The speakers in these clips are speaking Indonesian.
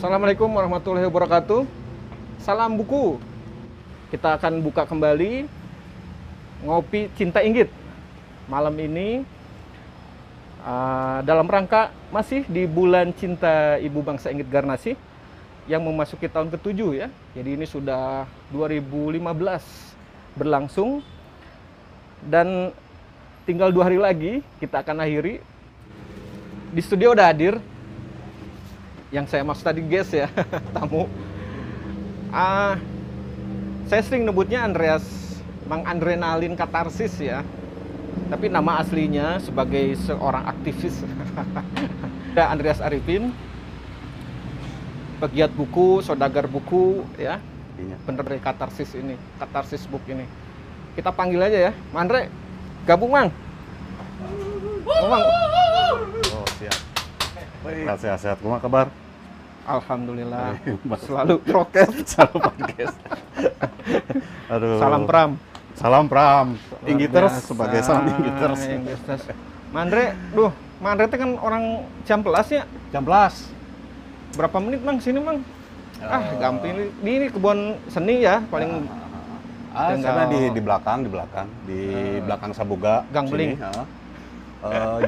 Assalamualaikum warahmatullahi wabarakatuh. Salam buku. Kita akan buka kembali Ngopi Cinta Inggit. Malam ini dalam rangka masih di bulan cinta Ibu Bangsa Inggit Garnasi yang memasuki tahun ke-7 ya. Jadi ini sudah 2015 berlangsung dan tinggal 2 hari lagi kita akan akhiri. Di studio udah hadir yang saya maksud tadi guest ya, tamu. Saya sering nyebutnya Andreas, Mang Adrenalin Katarsis ya. Tapi nama aslinya sebagai seorang aktivis. Ada Andreas Arifin, pegiat buku, saudagar buku ya. Bener deh Katarsis ini, Katarsis Book ini. Kita panggil aja ya, Mang Andre, gabung Mang. Mang. Oh siap. Sehat-sehat, kumaha kabar? Alhamdulillah, selalu prokes, Selalu podcast. Aduh. salam pram. Salam pram. Inggiters Biasa, sebagai salam Inggiters. Inggiters. Mandre, Mandre itu kan orang Ciamplas ya. Ciamplas. Berapa menit Mang sini Mang? Gampang ini kebun seni ya paling. Sana di belakang, belakang Sabuga. Gang Beling.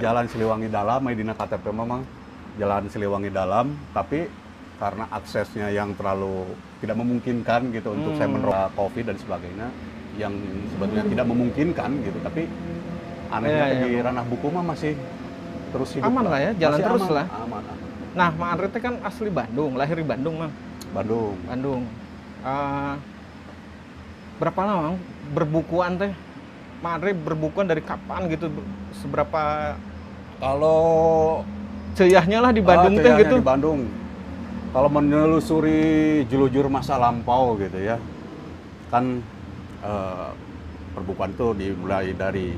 Jalan Siliwangi Dalam, Medina KTP memang Jalan Siliwangi Dalam, tapi karena aksesnya yang terlalu tidak memungkinkan gitu untuk saya menerima COVID dan sebagainya, yang sebetulnya tidak memungkinkan gitu, tapi anehnya di ranah buku mah masih terus hidup. Aman lah ya, jalan masih terus aman, lah. Aman. Nah, Mang Andre kan asli Bandung, lahir di Bandung Mang. Bandung. Berapa lama Mang berbukuan teh? Mang Andre berbukuan dari kapan gitu? Seberapa Kalau ceyahnya lah di Bandung teh gitu? Di Bandung. Kalau menelusuri julur masa lampau gitu ya, kan perbukuan itu dimulai dari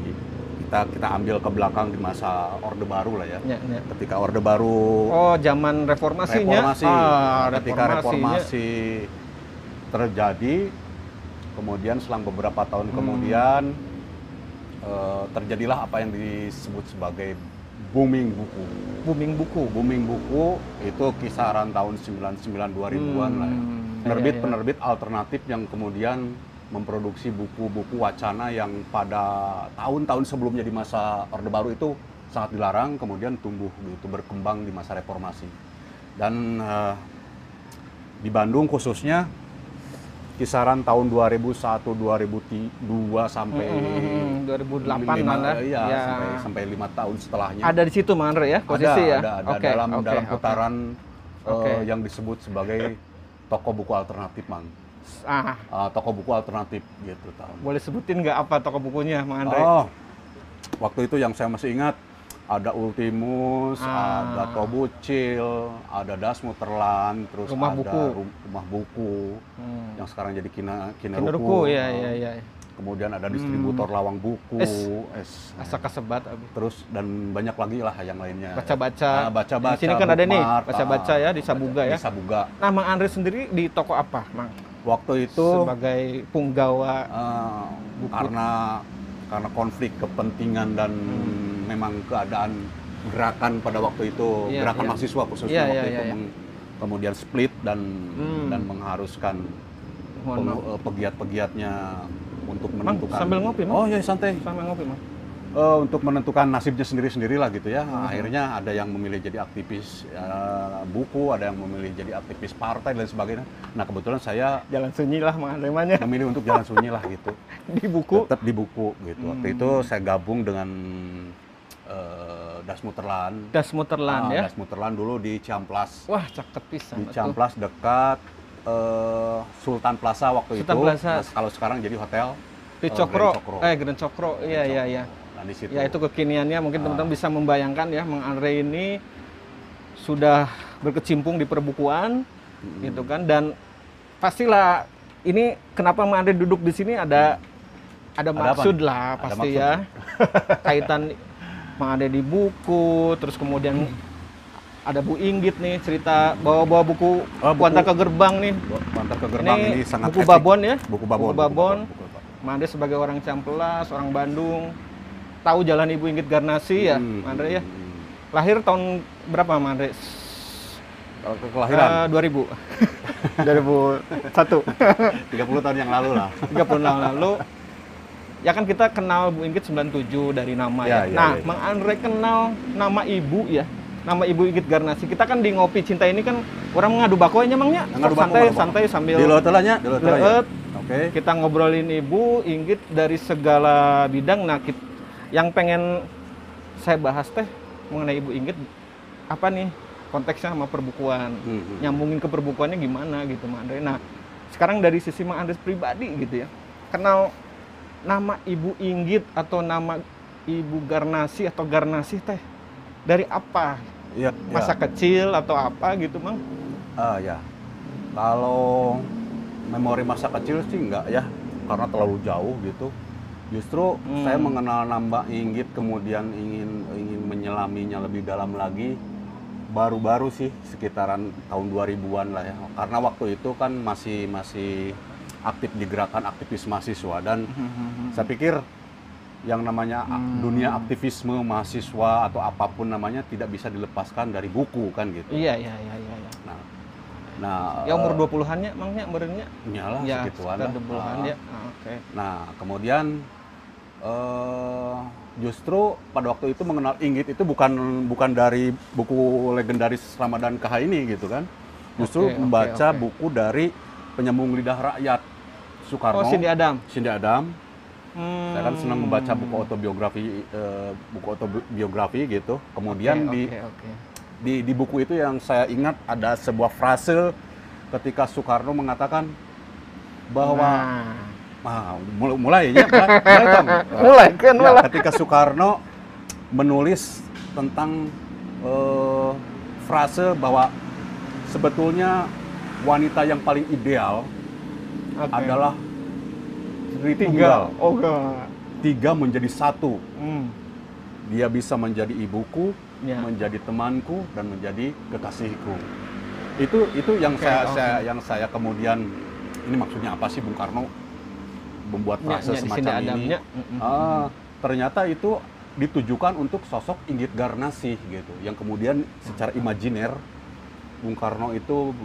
kita ambil ke belakang di masa Orde Baru lah ya. Ketika Orde Baru. Oh, zaman reformasinya. Ketika reformasi terjadi, kemudian selang beberapa tahun kemudian terjadilah apa yang disebut sebagai booming buku. Booming buku itu kisaran tahun 99-2000-an lah ya. Penerbit alternatif yang kemudian memproduksi buku-buku wacana yang pada tahun-tahun sebelumnya di masa Orde Baru itu sangat dilarang, kemudian tumbuh gitu, berkembang di masa reformasi. Dan di Bandung khususnya kisaran tahun 2001-2002 sampai 2008 lah ya. Sampai 5 tahun setelahnya. Ada di situ Mang Andre ya posisi ada dalam putaran yang disebut sebagai toko buku alternatif Mang. Toko buku alternatif gitu tahun. Boleh sebutin nggak apa toko bukunya Mang Andre? Waktu itu yang saya masih ingat ada Ultimus, ada Tobucil, ada Dasmuterland, terus Rumah ada Rumah Buku yang sekarang jadi Kineruku. Ya. Kemudian ada distributor Lawang Buku, Asa Kasebat. Terus dan banyak lagi lah yang lainnya. Baca-baca. Baca-baca. Di sini kan ada nih, baca-baca ya di Sabuga ya. Di Sabuga. Nah, Mang Andre sendiri di toko apa, Mang? Waktu itu sebagai punggawa buku. Karena konflik kepentingan dan memang keadaan gerakan pada waktu itu, gerakan mahasiswa khususnya waktu itu kemudian split dan mengharuskan pegiat-pegiatnya untuk menentukan. Mang, sambil ngopi, Mang. Oh ya santai. Sambil ngopi, Mang. Untuk menentukan nasibnya sendiri-sendiri lah gitu ya. Akhirnya ada yang memilih jadi aktivis buku, ada yang memilih jadi aktivis partai dan sebagainya. Nah kebetulan saya jalan sunyi lah Mang Andre manya. Memilih untuk jalan sunyi lah gitu. Di buku. Tetap di buku gitu. Waktu itu saya gabung dengan Dasmuterland ya. Dasmuterland dulu di Ciamplas. Wah, cakep pisan. Di Ciamplas dekat Sultan Plaza waktu Sultan itu. Plaza. Nah, kalau sekarang jadi hotel di Cokro. Grand Cokro. Iya. Nah, di situ. Ya itu kekiniannya mungkin teman-teman bisa membayangkan ya Mang Andre ini sudah berkecimpung di perbukuan gitu kan, dan pastilah ini kenapa Mang Andre duduk di sini ada maksud lah pasti maksud. Ya. Kaitan Mang Andre di buku, terus kemudian ada Bu Inggit nih cerita bawa buku Kuantar ke Gerbang nih. Kuantar ke Gerbang ini sangat buku Babon ya. Buku Babon. Mang Andre sebagai orang Ciamplas, orang Bandung, tahu jalan Ibu Inggit Garnasi ya, Mang Andre ya. Lahir tahun berapa Mang Andre? Kelahiran? 2000. 2001. 30 tahun yang lalu lah. 30 tahun lalu. Ya kan kita kenal Bu Inggit 97 dari nama ya. Nah, ya. Mang Andre kenal nama ibu ya. Nama Ibu Inggit Garnasi. Kita kan di Ngopi Cinta ini kan orang mengadu bakonya Mangnya. Santai sambil di lotelanya. Oke. Kita ngobrolin Ibu Inggit dari segala bidang. Nah, yang pengen saya bahas teh mengenai Ibu Inggit apa nih konteksnya sama perbukuan. Nyambungin ke perbukuannya gimana gitu Mang Andre. Nah, sekarang dari sisi Mang Andre pribadi gitu ya. Kenal nama Ibu Inggit atau nama Ibu Garnasi atau Garnasi teh dari apa? Ya, masa kecil atau apa gitu, Mang? Ya. Kalau memori masa kecil sih enggak ya, karena terlalu jauh gitu. Justru saya mengenal nama Inggit kemudian ingin menyelaminya lebih dalam lagi baru-baru sih, sekitaran tahun 2000-an lah ya. Karena waktu itu kan masih aktif di gerakan aktivis mahasiswa dan saya pikir yang namanya dunia aktivisme mahasiswa atau apapun namanya tidak bisa dilepaskan dari buku kan gitu. Iya. Nah, ya umur 20-annya Mangnya umurnya? Iyalah ya, segituan lah. 20-an ya. Oke. Nah, kemudian justru pada waktu itu mengenal Inggit itu bukan dari buku legendaris Ramadan KH ini gitu kan. Justru membaca buku dari Penyambung Lidah Rakyat Soekarno. Cindy Adam. Saya kan senang membaca buku autobiografi gitu. Kemudian di buku itu yang saya ingat ada sebuah frase ketika Soekarno mengatakan bahwa mulai ketika Soekarno menulis tentang frase bahwa sebetulnya wanita yang paling ideal adalah tunggal. Tiga menjadi satu. Dia bisa menjadi ibuku, menjadi temanku, dan menjadi kekasihku. Itu yang saya kemudian, ini maksudnya apa sih Bung Karno membuat frase semacam ini? Ternyata itu ditujukan untuk sosok Inggit Garnasi gitu, yang kemudian secara imajiner Bung Karno itu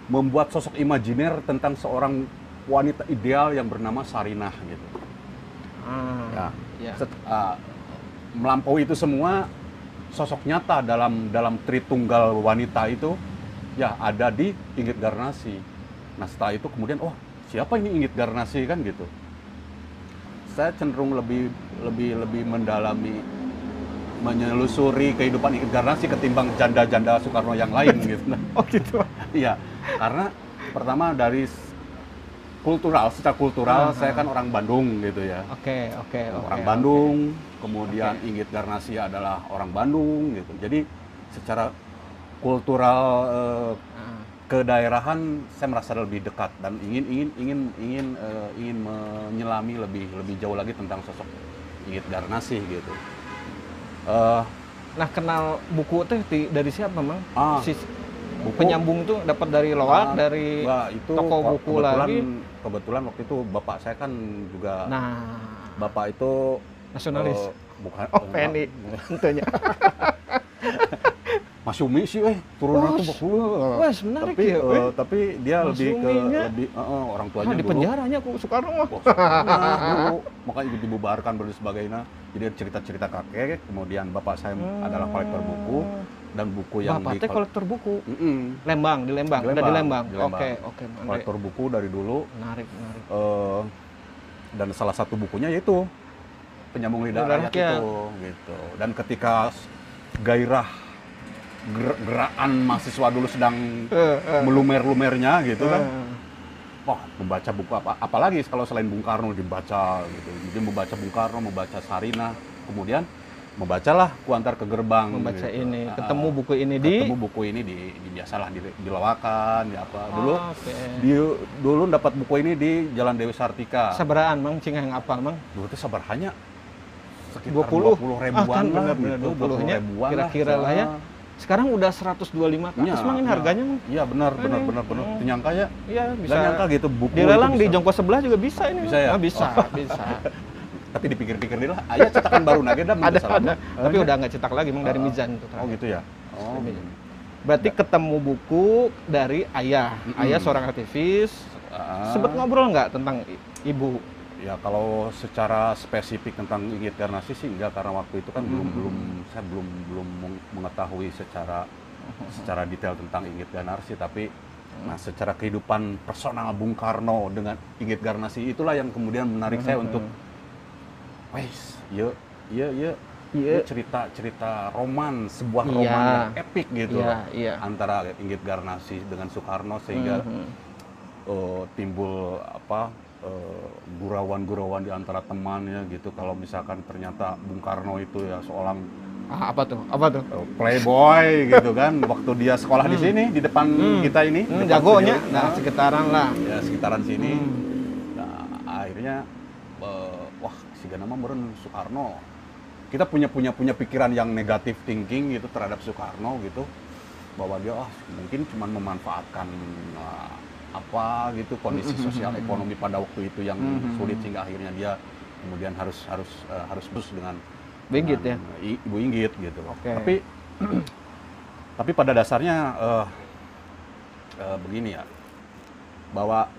membuat sosok imajiner tentang seorang wanita ideal yang bernama Sarinah gitu. Melampaui itu semua, sosok nyata dalam Tritunggal wanita itu ya ada di Inggit Garnasi. Nah setelah itu kemudian siapa ini Inggit Garnasi kan gitu. Saya cenderung lebih mendalami, menyelusuri kehidupan Inggit Garnasi ketimbang janda-janda Soekarno yang lain gitu. Oh gitu. Iya, karena pertama secara kultural saya kan orang Bandung gitu ya. Orang Bandung, kemudian Inggit Garnasi adalah orang Bandung gitu. Jadi secara kultural kedaerahan saya merasa lebih dekat dan ingin menyelami lebih jauh lagi tentang sosok Inggit Garnasi gitu. Nah, kenal buku teh dari siapa, Mang? Buku, penyambung tuh dapat dari Loak, dari toko buku lagi. Kebetulan waktu itu bapak saya kan juga. Bapak itu nasionalis. Bukan. PNI tentunya. Mas Umi sih, turunan itu buku. Wah, menarik ya. Tapi dia lebih orang tuanya di penjaranya aku Soekarno. Dulu, makanya dibubarkan dan sebagainya. Jadi cerita-cerita kakek, kemudian bapak saya adalah kolektor buku dan buku yang Bapak kolektor buku. Lembang, di Lembang. Udah di Lembang. Oke. Kolektor buku dari dulu. Menarik. Dan salah satu bukunya yaitu Penyambung Lidah Rakyat itu gitu. Dan ketika gairah gerakan mahasiswa dulu sedang melumer-lumernya gitu kan. Membaca buku apalagi kalau selain Bung Karno dibaca gitu. Jadi membaca Bung Karno, membaca Sarinah, kemudian membacalah Kuantar ke Gerbang. Membaca gitu. Ini, ketemu buku ini di biasalah di Lawakan, di apa. Dulu dapat buku ini di Jalan Dewi Sartika. Sabaraan, Mang, cing yang apal, Mang? Dulu tuh sabaranya sekitar 20 ribuan lah gitu. 20 ribuan kira-kira lah ya. Sekarang udah 125 ke atas, Mang, ini harganya, Mang. Iya, benar. Nyangka ya? Iya, bisa. Nggak nyangka gitu buku. Dilelang di Jongko sebelah juga bisa ini. Bisa ya? Bisa. tapi dipikir-pikir dia lah, ayah cetakan baru nage dah ada. Tapi udah nggak cetak lagi, Mang, dari Mizan itu. Oh gitu ya. Oh. Berarti ketemu buku dari ayah. Ayah seorang aktivis. Sempet ngobrol nggak tentang ibu? Ya kalau secara spesifik tentang Inggit Garnasi sih enggak, karena waktu itu kan saya belum mengetahui secara detail tentang Inggit Garnasi, tapi nah secara kehidupan personal Bung Karno dengan Inggit Garnasi itulah yang kemudian menarik saya untuk wes, ya cerita roman, sebuah roman yang epik gitu antara Inggit Garnasi dengan Soekarno, sehingga timbul gurauan-gurauan di antara temannya gitu. Kalau misalkan ternyata Bung Karno itu ya seorang apa tuh playboy gitu kan, waktu dia sekolah di sini di depan kita ini, jagonya, sekitaran lah. Ya sekitaran sini. Nah, akhirnya wah si Ganama meureun Soekarno. Kita punya pikiran yang negatif thinking gitu terhadap Soekarno gitu, bahwa dia mungkin cuma memanfaatkan apa gitu kondisi sosial ekonomi pada waktu itu yang sulit, sehingga akhirnya dia kemudian harus dengan Bu Inggit ya, Ibu Inggit gitu. Tapi pada dasarnya begini ya, bahwa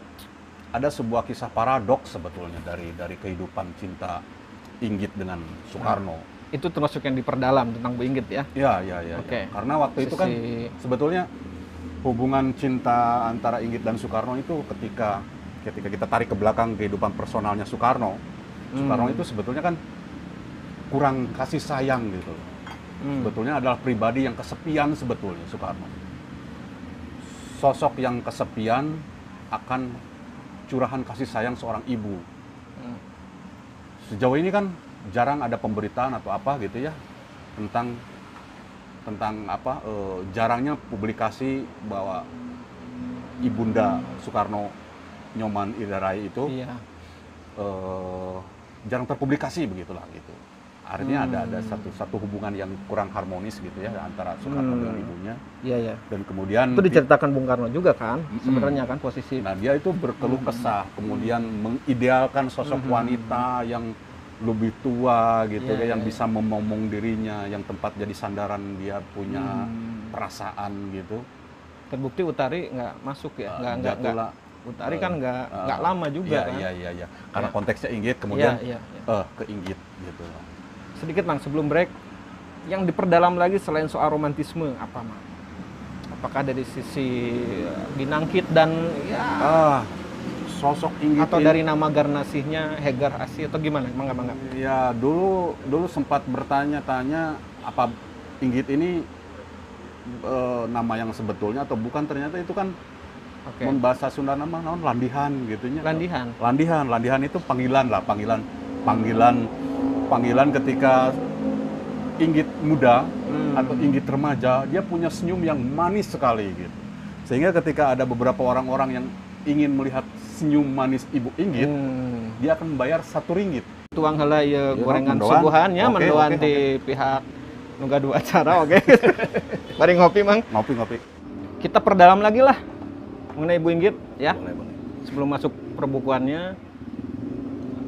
ada sebuah kisah paradoks sebetulnya dari kehidupan cinta Inggit dengan Soekarno. Itu termasuk yang diperdalam tentang Bu Inggit ya? Ya. Karena waktu itu kan sebetulnya hubungan cinta antara Inggit dan Soekarno itu ketika kita tarik ke belakang kehidupan personalnya Soekarno itu sebetulnya kan kurang kasih sayang gitu. Sebetulnya adalah pribadi yang kesepian sebetulnya Soekarno. Sosok yang kesepian akan curahan kasih sayang seorang ibu. Sejauh ini kan jarang ada pemberitaan atau apa gitu ya tentang jarangnya publikasi bahwa Ibunda Soekarno Nyoman Iriarai itu jarang terpublikasi begitulah gitu. Artinya ada satu hubungan yang kurang harmonis gitu ya antara Soekarno dengan ibunya. Iya. Dan kemudian itu diceritakan Bung Karno juga kan sebenarnya kan posisi. Nah dia itu berkeluh kesah, kemudian mengidealkan sosok wanita yang lebih tua gitu yang bisa memomong dirinya, yang tempat jadi sandaran dia punya perasaan gitu. Terbukti Utari nggak masuk ya, nggak Utari kan nggak lama juga kan. Iya. Karena konteksnya Inggit, kemudian ke Inggit gitu. Sedikit Mang sebelum break, yang diperdalam lagi selain soal romantisme apa Mang? Apakah dari sisi Binangkit dan sosok Inggit atau dari nama Garnasihnya Hegar Asi atau gimana? Mangga. Ya dulu sempat bertanya-tanya apa Inggit ini nama yang sebetulnya atau bukan, ternyata itu kan bahasa Sunda nama naon landihan gitunya. Landihan itu panggilan ketika Inggit muda atau Inggit remaja, dia punya senyum yang manis sekali gitu. Sehingga ketika ada beberapa orang-orang yang ingin melihat senyum manis Ibu Inggit, dia akan membayar RM1. Tuang heula ieu gorengan subuhannya mendoan di pihak nu gaduh acara Mari ngopi Mang. Ngopi. Kita perdalam lagi lah mengenai Ibu Inggit ya. Sebelum masuk perbukuannya.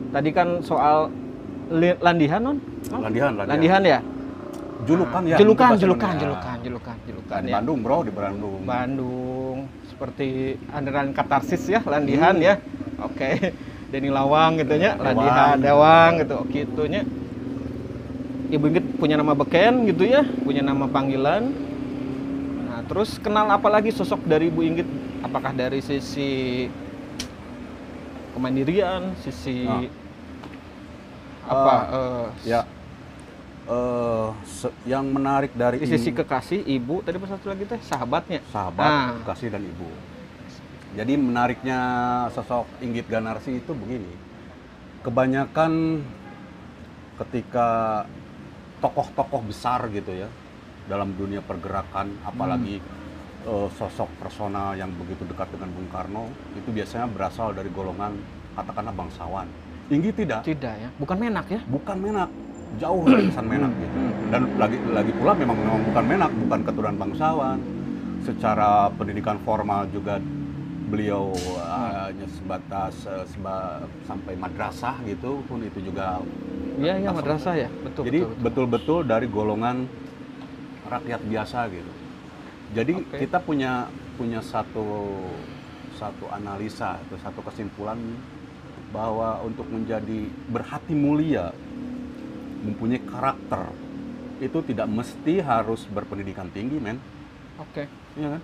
Tadi kan soal landihan non? Landihan ya? Julukan ya. Julukan di ya. Bandung, Bro, di Bandung. Seperti andalan katarsis ya, landihan ya. Deni Lawang gitu nya, landihan Dewang gitu. Gitunya. Ibu Inggit punya nama beken gitu ya, punya nama panggilan. Nah, terus kenal apa lagi sosok dari Ibu Inggit? Apakah dari sisi kemandirian, sisi yang menarik dari sisi kekasih ibu, tadi pas satu lagi teh sahabatnya. Kekasih dan ibu. Jadi menariknya sosok Inggit Garnasi itu begini. Kebanyakan ketika tokoh-tokoh besar gitu ya dalam dunia pergerakan, apalagi sosok personal yang begitu dekat dengan Bung Karno, itu biasanya berasal dari golongan katakanlah bangsawan. Inggit tidak ya, bukan menak ya? Bukan menak, jauh dari kesan menak gitu. Dan lagi pula memang bukan menak, bukan keturunan bangsawan. Secara pendidikan formal juga beliau hanya sebatas sampai madrasah gitu pun itu juga. Iya, madrasah ya, betul. Jadi betul-betul dari golongan rakyat biasa gitu. Jadi kita punya satu analisa atau satu kesimpulan bahwa untuk menjadi berhati mulia, mempunyai karakter, itu tidak mesti harus berpendidikan tinggi, men. Oke. Iya kan?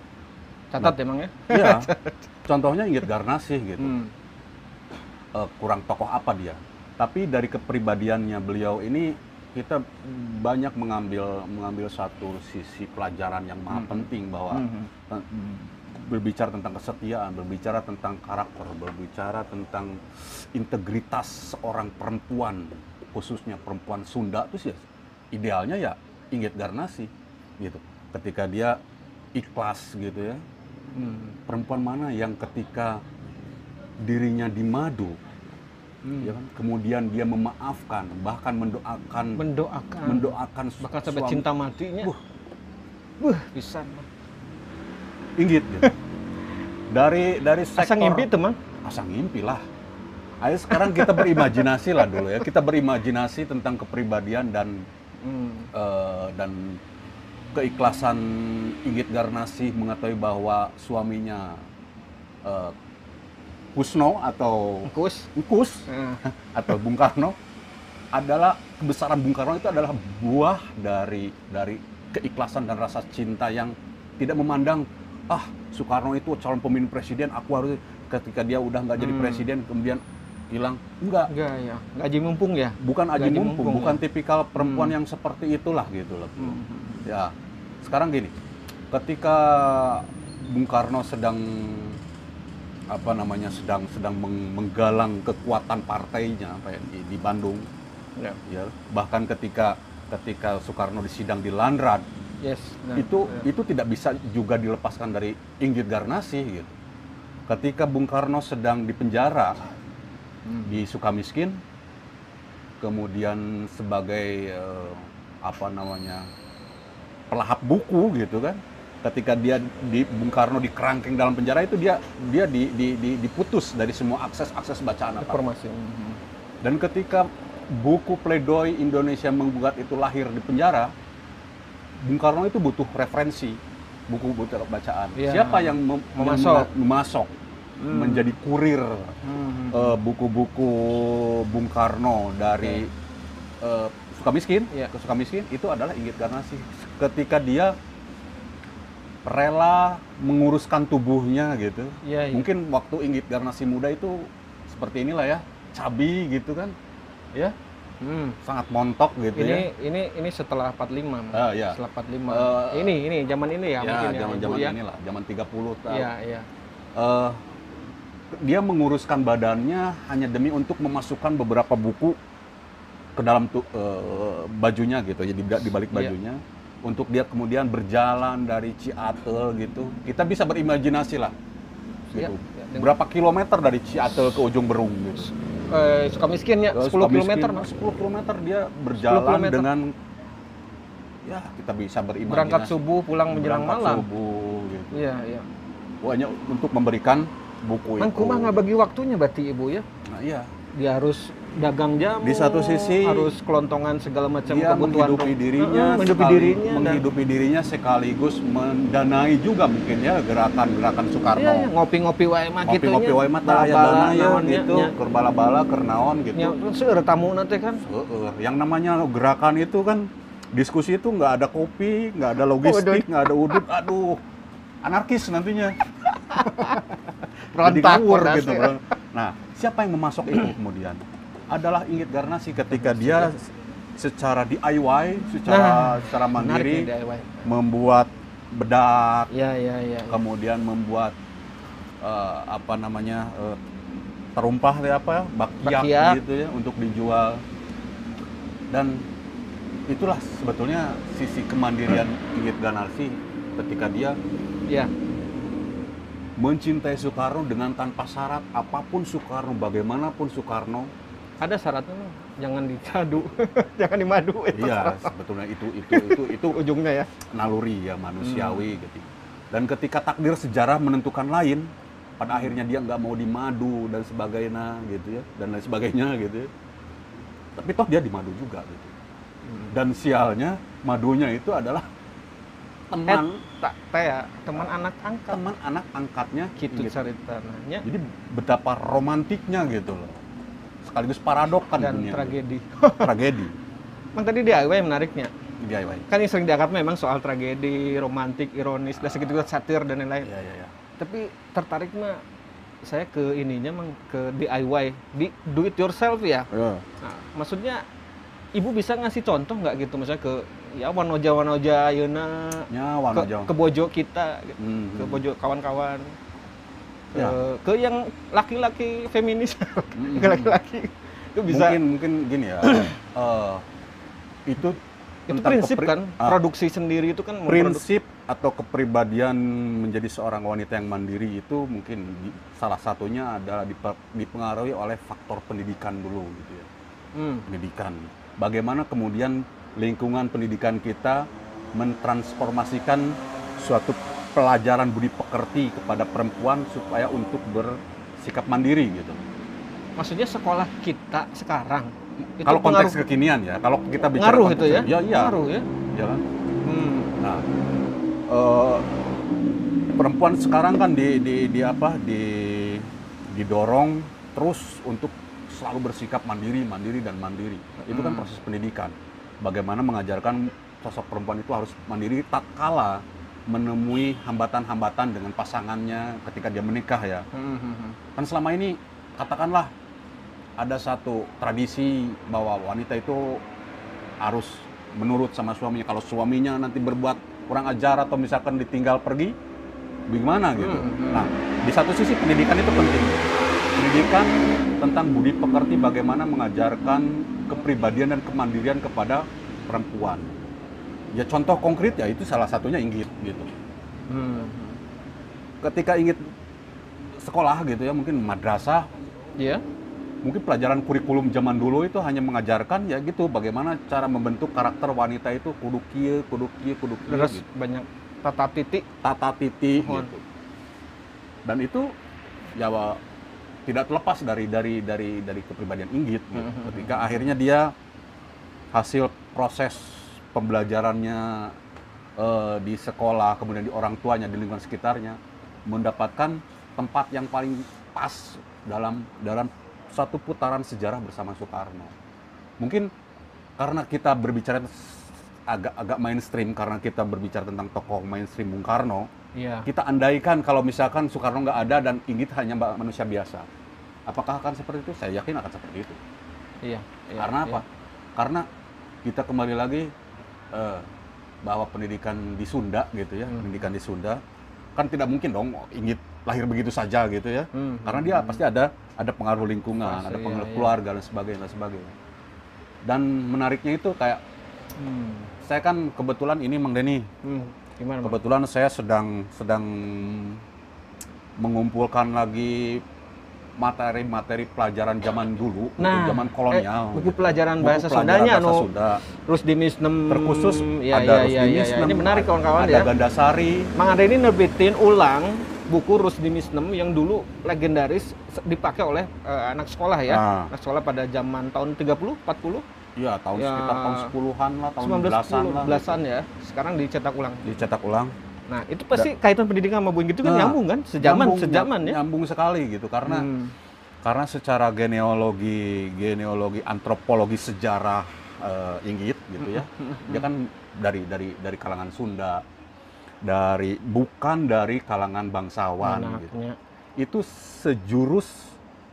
Catat emang ya? Iya. Contohnya Inggit Garnasih gitu. Kurang tokoh apa dia? Tapi dari kepribadiannya beliau ini kita banyak mengambil satu sisi pelajaran yang maha penting bahwa berbicara tentang kesetiaan, berbicara tentang karakter, berbicara tentang integritas seorang perempuan, khususnya perempuan Sunda itu sih idealnya ya Inggit Garnasih gitu. Ketika dia ikhlas gitu ya. Perempuan mana yang ketika dirinya dimadu, ya kan, kemudian dia memaafkan, bahkan mendoakan bahkan sampai cinta matinya. Pisan. Inggit gitu. Dari sektor asang ngimpi teman. Asang ngimpi lah. Ayo sekarang kita berimajinasi lah dulu ya. Kita berimajinasi tentang kepribadian dan keikhlasan Inggit Garnasih mengetahui bahwa suaminya Kusno atau Engkus atau Bung Karno adalah kebesaran Bung Karno itu adalah buah dari keikhlasan dan rasa cinta yang tidak memandang Soekarno itu calon pemimpin presiden, aku harus ketika dia udah nggak jadi presiden kemudian hilang. Enggak ya. Aji mumpung ya. Bukan aji mumpung, bukan tipikal perempuan yang seperti itulah gitu loh. Ya. Sekarang gini, ketika Bung Karno sedang menggalang kekuatan partainya di Bandung, ya, bahkan ketika Soekarno disidang di Landrad, itu tidak bisa juga dilepaskan dari Inggit Garnasih gitu. Ketika Bung Karno sedang dipenjara di Sukamiskin, kemudian sebagai pelahap buku gitu kan, ketika Bung Karno dikerangkeng dalam penjara itu dia diputus dari semua akses bacaan informasi. Dan ketika buku Pledoi Indonesia Menggugat itu lahir di penjara, Bung Karno itu butuh referensi buku bacaan. Siapa yang memasok menjadi kurir buku-buku Bung Karno dari Sukamiskin ke Sukamiskin itu adalah Inggit Garnasih. Ketika dia rela menguruskan tubuhnya gitu. Mungkin waktu Inggit Garnasih muda itu seperti inilah ya, cabi gitu kan. Ya. Sangat montok gitu ini setelah 45. Setelah 45. Ini zaman ini ya mungkin ya. Zaman inilah, zaman 30 tahun. Iya. Dia menguruskan badannya hanya demi untuk memasukkan beberapa buku ke dalam bajunya gitu, jadi di balik bajunya, untuk dia kemudian berjalan dari Ciatel gitu. Kita bisa berimajinasi lah, gitu. Berapa kilometer dari Ciatel ke Ujung Berung gitu. Sukamiskin ya, 10 kilometer. 10 kilometer dia berjalan dengan, ya kita bisa berimajinasi. Berangkat subuh, pulang menjelang malam. Subuh gitu. Iya. Hanya untuk memberikan buku itu. Kumah nggak bagi waktunya berarti Ibu ya? Nah, iya. Dia harus dagang jamu, di satu sisi harus kelontongan segala macam dia kebutuhan menghidupi dirinya sekaligus mendanai juga mungkin ya gerakan Soekarno. Ngopi-ngopi wae mah gitu nya. Ngopi-ngopi wae mah tah aya danaya gitu, keur bala-bala keur naon gitu. Nya seueur tamuna teh kan. Yang namanya gerakan itu kan diskusi itu nggak ada kopi, nggak ada logistik, nggak ada udut, aduh. Anarkis nantinya. Berontak gitu, bro. Nah, siapa yang memasok itu kemudian? Adalah Inggit Garnasih ketika dia secara DIY, secara mandiri membuat bedak, kemudian membuat terumpah bakyak gitu ya untuk dijual. Dan itulah sebetulnya sisi kemandirian Inggit Garnasih ketika dia mencintai Soekarno dengan tanpa syarat apapun Soekarno, bagaimanapun Soekarno. Ada syaratnya, jangan dicadu, jangan dimadu. Iya, sebetulnya itu ujungnya ya. Naluri ya manusiawi gitu. Dan ketika takdir sejarah menentukan lain, pada akhirnya dia nggak mau dimadu dan sebagainya gitu ya, dan lain sebagainya gitu ya. Tapi toh dia dimadu juga gitu. Dan sialnya madunya itu adalah teman anak angkatnya gitu. ceritanya. Jadi betapa romantiknya gitu loh. Sekaligus paradok kan dan dunia. Tragedi. Tragedi. Emang tadi DIY menariknya. DIY. Kan yang sering diangkat memang soal tragedi, romantik, ironis, dan segitu satir dan lain-lain. Iya. Tapi tertarik mah saya ke ininya ke DIY, do it yourself ya. Nah, maksudnya ibu bisa ngasih contoh nggak gitu, misalnya ke ya wanoja yeuna, ke bojo kita, gitu. Ke bojo kawan-kawan, ke yang laki-laki feminis, ke laki-laki itu bisa. Mungkin gini ya, itu prinsip kan, produksi sendiri itu kan prinsip atau kepribadian menjadi seorang wanita yang mandiri itu mungkin salah satunya adalah dipengaruhi oleh faktor pendidikan dulu gitu ya. Pendidikan. Bagaimana kemudian lingkungan pendidikan kita mentransformasikan suatu pelajaran budi pekerti kepada perempuan supaya untuk bersikap mandiri gitu. Maksudnya sekolah kita sekarang itu kalau konteks kekinian ya, kalau kita bicara ngaruh itu ya? Iya. Ngaruh ya? Iya kan? Nah, perempuan sekarang kan didorong terus untuk selalu bersikap mandiri. Itu kan proses pendidikan. Bagaimana mengajarkan sosok perempuan itu harus mandiri tatkala menemui hambatan-hambatan dengan pasangannya ketika dia menikah ya. Kan selama ini katakanlah ada satu tradisi bahwa wanita itu harus menurut sama suaminya. Kalau suaminya nanti berbuat kurang ajar atau misalkan ditinggal pergi, bagaimana gitu. Nah, di satu sisi pendidikan itu penting. Pendidikan tentang budi pekerti, bagaimana mengajarkan kepribadian dan kemandirian kepada perempuan. Ya contoh konkret ya itu salah satunya Inggit gitu. Ketika Inggit sekolah gitu ya, mungkin madrasah. Iya. Mungkin pelajaran kurikulum zaman dulu itu hanya mengajarkan ya gitu bagaimana cara membentuk karakter wanita itu kudu kieu terus gitu. Banyak tata titik gitu. Dan itu ya tidak terlepas dari kepribadian Inggit gitu. Ketika akhirnya dia hasil proses pembelajarannya di sekolah, kemudian di orang tuanya, di lingkungan sekitarnya mendapatkan tempat yang paling pas dalam satu putaran sejarah bersama Soekarno. Mungkin karena kita berbicara agak mainstream, karena kita berbicara tentang tokoh mainstream Bung Karno, kita andaikan kalau misalkan Soekarno nggak ada dan Inggit hanya manusia biasa, apakah akan seperti itu? Saya yakin akan seperti itu. Iya. Karena apa? Karena kita kembali lagi bahwa pendidikan di Sunda gitu ya, pendidikan di Sunda kan tidak mungkin dong Inggit lahir begitu saja gitu ya, karena dia pasti ada pengaruh lingkungan, ada pengaruh keluarga dan sebagainya. Dan menariknya itu kayak saya kan kebetulan ini Mang Denny, kebetulan saya sedang mengumpulkan lagi materi pelajaran zaman dulu, zaman kolonial. Buku pelajaran bahasa Sundanya Sunda. Rusdi Misnem terkhusus ada Rusdi Misnem. Ini menarik kawan-kawan ya. Ada Gandasari. Mang Andre ini nerbitin ulang buku Rusdi Misnem yang dulu legendaris dipakai oleh anak sekolah ya. Anak sekolah pada zaman tahun 30, 40. Iya, sekitar tahun 10-an lah, tahun belasan ya. Sekarang dicetak ulang. Nah, itu pasti kaitan pendidikan sama Bu Inggit itu kan nyambung kan? Sejaman ya. Nyambung sekali gitu karena secara genealogi antropologi sejarah Inggit gitu ya. Dia kan dari kalangan Sunda, bukan dari kalangan bangsawan gitu. Itu sejurus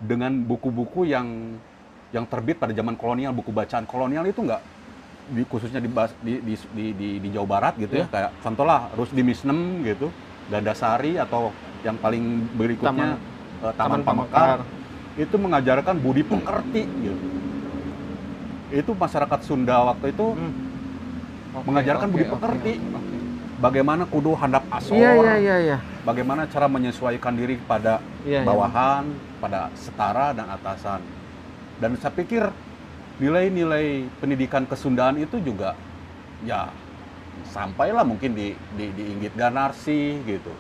dengan buku-buku yang terbit pada zaman kolonial, buku bacaan kolonial itu enggak khususnya di Jawa Barat gitu ya, kayak contohlah Rusdi Misnem gitu, Gandasari atau yang paling berikutnya Taman Pamekar itu mengajarkan budi pekerti gitu. Itu masyarakat Sunda waktu itu mengajarkan budi pekerti. Bagaimana kudu handap asor, bagaimana cara menyesuaikan diri pada bawahan, pada setara dan atasan. Dan saya pikir nilai-nilai pendidikan kesundaan itu juga ya sampailah mungkin di Inggit Ganarsi gitu.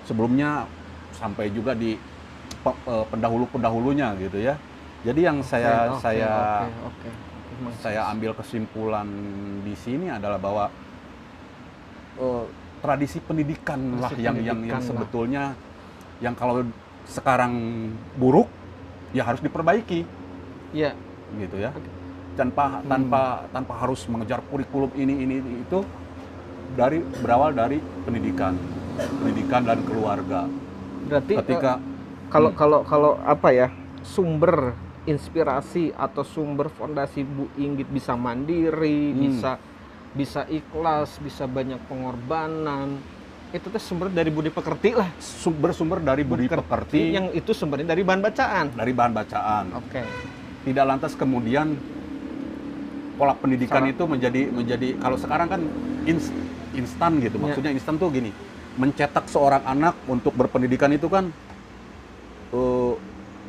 Sebelumnya sampai juga di pendahulu-pendahulunya gitu ya. Jadi yang saya ambil kesimpulan di sini adalah bahwa tradisi pendidikan lah yang sebetulnya yang kalau sekarang buruk ya harus diperbaiki. Iya. Gitu ya. Tanpa harus mengejar kurikulum ini itu berawal dari pendidikan dan keluarga. Berarti ketika kalau apa ya, sumber inspirasi atau sumber fondasi Bu Inggit bisa mandiri, bisa ikhlas, bisa banyak pengorbanan, itu tuh sumber dari budi pekerti lah. Bersumber dari budi pekerti yang itu sumbernya dari bahan bacaan. Dari bahan bacaan. Oke. Tidak lantas kemudian pola pendidikan itu menjadi kalau sekarang kan instan gitu. Maksudnya instan tuh gini, mencetak seorang anak untuk berpendidikan itu kan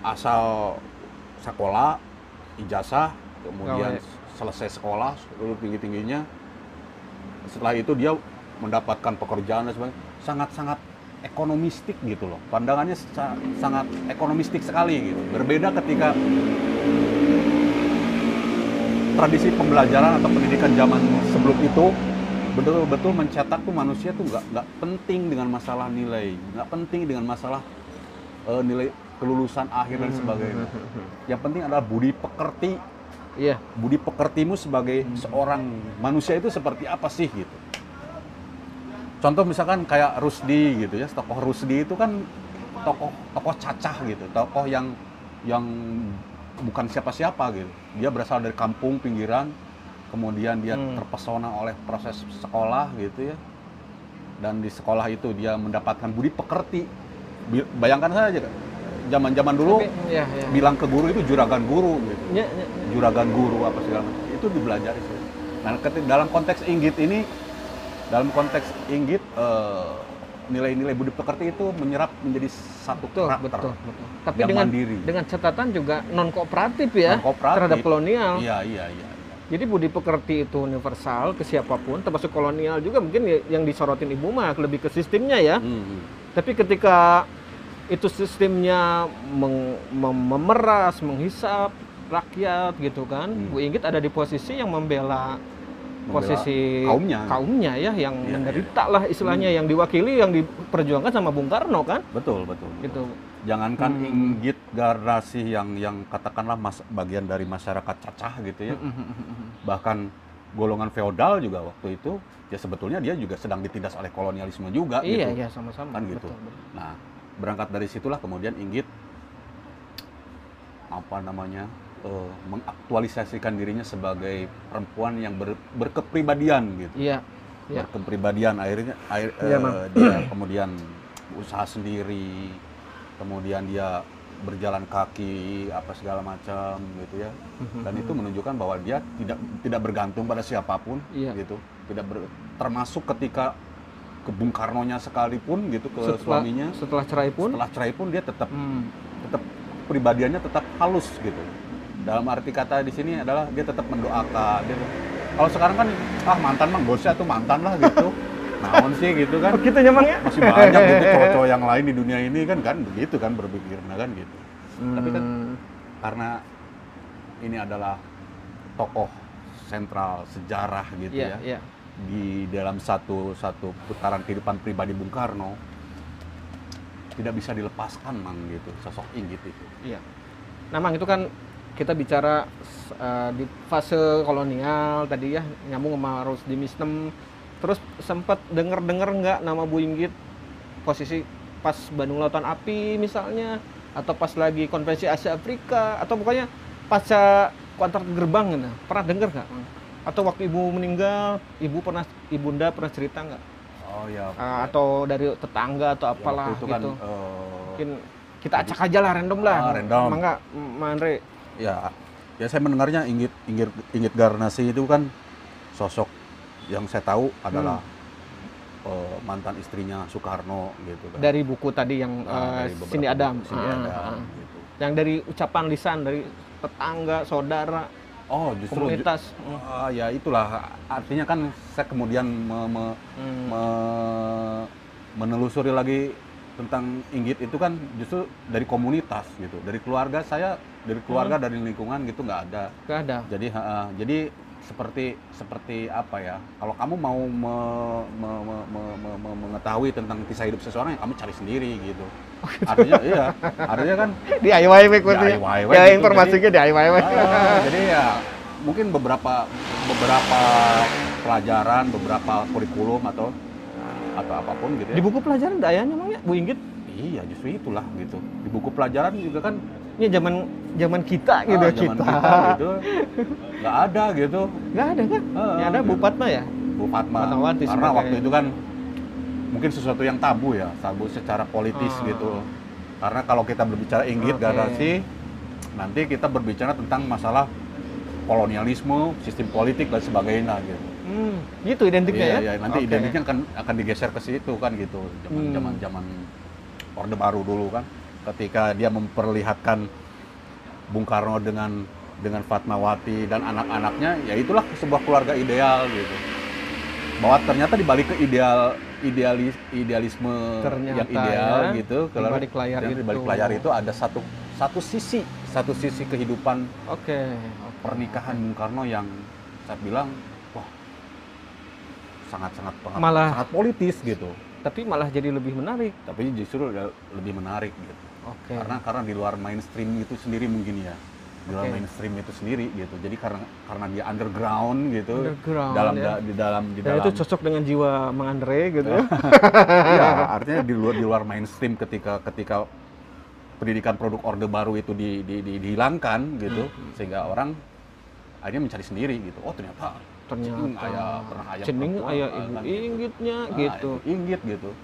asal sekolah, ijazah, kemudian selesai sekolah, lulus tinggi-tingginya. Setelah itu dia mendapatkan pekerjaan dan sebagainya. Sangat-sangat ekonomistik gitu loh. Pandangannya sangat ekonomistik sekali gitu. Berbeda ketika tradisi pembelajaran atau pendidikan zaman sebelum itu betul-betul mencetak tuh manusia tuh nggak penting dengan masalah nilai, nggak penting dengan masalah nilai kelulusan akhir dan sebagainya. Yang penting adalah budi pekerti. Iya. Budi pekertimu sebagai seorang manusia itu seperti apa sih gitu. Contoh misalkan kayak Rusdi gitu ya, tokoh Rusdi itu kan tokoh cacah gitu, tokoh yang bukan siapa-siapa gitu. Dia berasal dari kampung pinggiran, kemudian dia terpesona oleh proses sekolah gitu ya. Dan di sekolah itu dia mendapatkan budi pekerti. Bayangkan saja zaman-zaman dulu bilang ke guru itu juragan guru gitu. Juragan guru apa segala macam. Itu dipelajari sih. Nah, dalam konteks Inggit ini, nilai-nilai budi pekerti itu menyerap menjadi satu karakter. Betul. Tapi dengan catatan juga non kooperatif ya, terhadap kolonial. Iya. Jadi budi pekerti itu universal ke siapapun, termasuk kolonial juga mungkin yang disorotin Ibu mah lebih ke sistemnya ya. Tapi ketika itu sistemnya memeras, menghisap rakyat gitu kan, Bu Inggit ada di posisi yang membela posisi kaumnya ya, yang menderita lah istilahnya, yang diwakili, yang diperjuangkan sama Bung Karno kan. Betul. Gitu. Jangankan Inggit garasi yang katakanlah bagian dari masyarakat cacah gitu ya. Bahkan golongan feodal juga waktu itu ya sebetulnya dia juga sedang ditindas oleh kolonialisme juga gitu. Iya, sama-sama. Kan gitu. Betul. Nah, berangkat dari situlah kemudian Inggit mengaktualisasikan dirinya sebagai perempuan yang berkepribadian gitu. Iya. Berkepribadian akhirnya dia kemudian usaha sendiri, kemudian dia berjalan kaki apa segala macam gitu ya. Dan itu menunjukkan bahwa dia tidak bergantung pada siapapun gitu. Termasuk ketika ke Bung Karno-nya sekalipun gitu, ke suaminya. Setelah cerai pun dia tetap pribadiannya tetap halus gitu. Dalam arti kata di sini adalah dia tetap mendoakan. Kalau sekarang kan mantan mah bosnya tuh mantan lah gitu. Naon sih gitu kan. Oh, gitu nyamangnya. Masih banyak gitu cowok-cowok yang lain di dunia ini kan begitu kan berpikirnya kan gitu. Tapi kan karena ini adalah tokoh sentral sejarah gitu ya. Di dalam satu putaran kehidupan pribadi Bung Karno tidak bisa dilepaskan mang gitu sosok Inggit itu. Iya. Nah, mang itu kan kita bicara di fase kolonial tadi ya, nyambung sama Rusdi Misnem. Terus sempat dengar nggak nama Bu Inggit posisi pas Bandung Lautan Api misalnya, atau pas lagi konferensi Asia Afrika, atau pokoknya pasca Kuantar Gerbang gitu. Pernah dengar nggak? Atau waktu Ibu meninggal, Ibunda pernah cerita nggak? Oh ya. Atau dari tetangga atau apalah itu gitu. Kan, mungkin kita acak aja lah, random lah. Random. Mangga, Mas Andre. Ya saya mendengarnya Inggit Garnasi itu kan sosok yang saya tahu adalah mantan istrinya Soekarno gitu kan. Dari buku tadi yang Cindy Adam. Gitu. Yang dari ucapan lisan dari tetangga, saudara, justru komunitas. Ya itulah artinya kan saya kemudian menelusuri lagi tentang Inggit itu kan justru dari komunitas gitu, dari keluarga saya, dari keluarga, dari lingkungan gitu nggak ada. Nggak ada. Jadi seperti apa ya? Kalau kamu mau mengetahui tentang kisah hidup seseorang, ya kamu cari sendiri gitu. Artinya kan DIY maksudnya. DIY Ya gitu, informasinya DIY. Jadi ya mungkin beberapa pelajaran, beberapa kurikulum atau apapun gitu ya. Di buku pelajaran ada ayahnya Mang ya, Bu Inggit? Iya, justru itulah gitu. Di buku pelajaran juga kan ini zaman kita gitu, zaman kita gitu. Nggak ada gitu. Nggak ada kan? Ya ada Bu Fatma ya? Bu Fatma. Fatmawati Karena sebagai... waktu itu kan mungkin sesuatu yang tabu ya, tabu secara politis gitu. Karena kalau kita berbicara Inggit Garnasi, nanti kita berbicara tentang masalah kolonialisme, sistem politik dan sebagainya gitu. Gitu identiknya ya? Nanti identiknya akan digeser ke situ kan gitu. Zaman Orde Baru dulu kan, ketika dia memperlihatkan Bung Karno dengan Fatmawati dan anak-anaknya, ya itulah sebuah keluarga ideal gitu. Bahwa ternyata di balik ke idealisme ternyata, yang ideal ya, gitu, di balik layar itu ada satu sisi kehidupan pernikahan Bung Karno yang saya bilang wah sangat politis gitu. Tapi malah jadi lebih menarik. Tapi justru lebih menarik gitu. Karena di luar mainstream itu sendiri mungkin ya. Di luar mainstream itu sendiri gitu. Jadi karena dia underground gitu. Di dalam itu cocok dengan jiwa Mang Andre gitu ya. Iya, artinya di luar mainstream ketika pendidikan produk Orde Baru itu dihilangkan gitu, sehingga orang akhirnya mencari sendiri gitu. Oh ternyata cening aya Ibu Inggitnya gitu. Inggit gitu.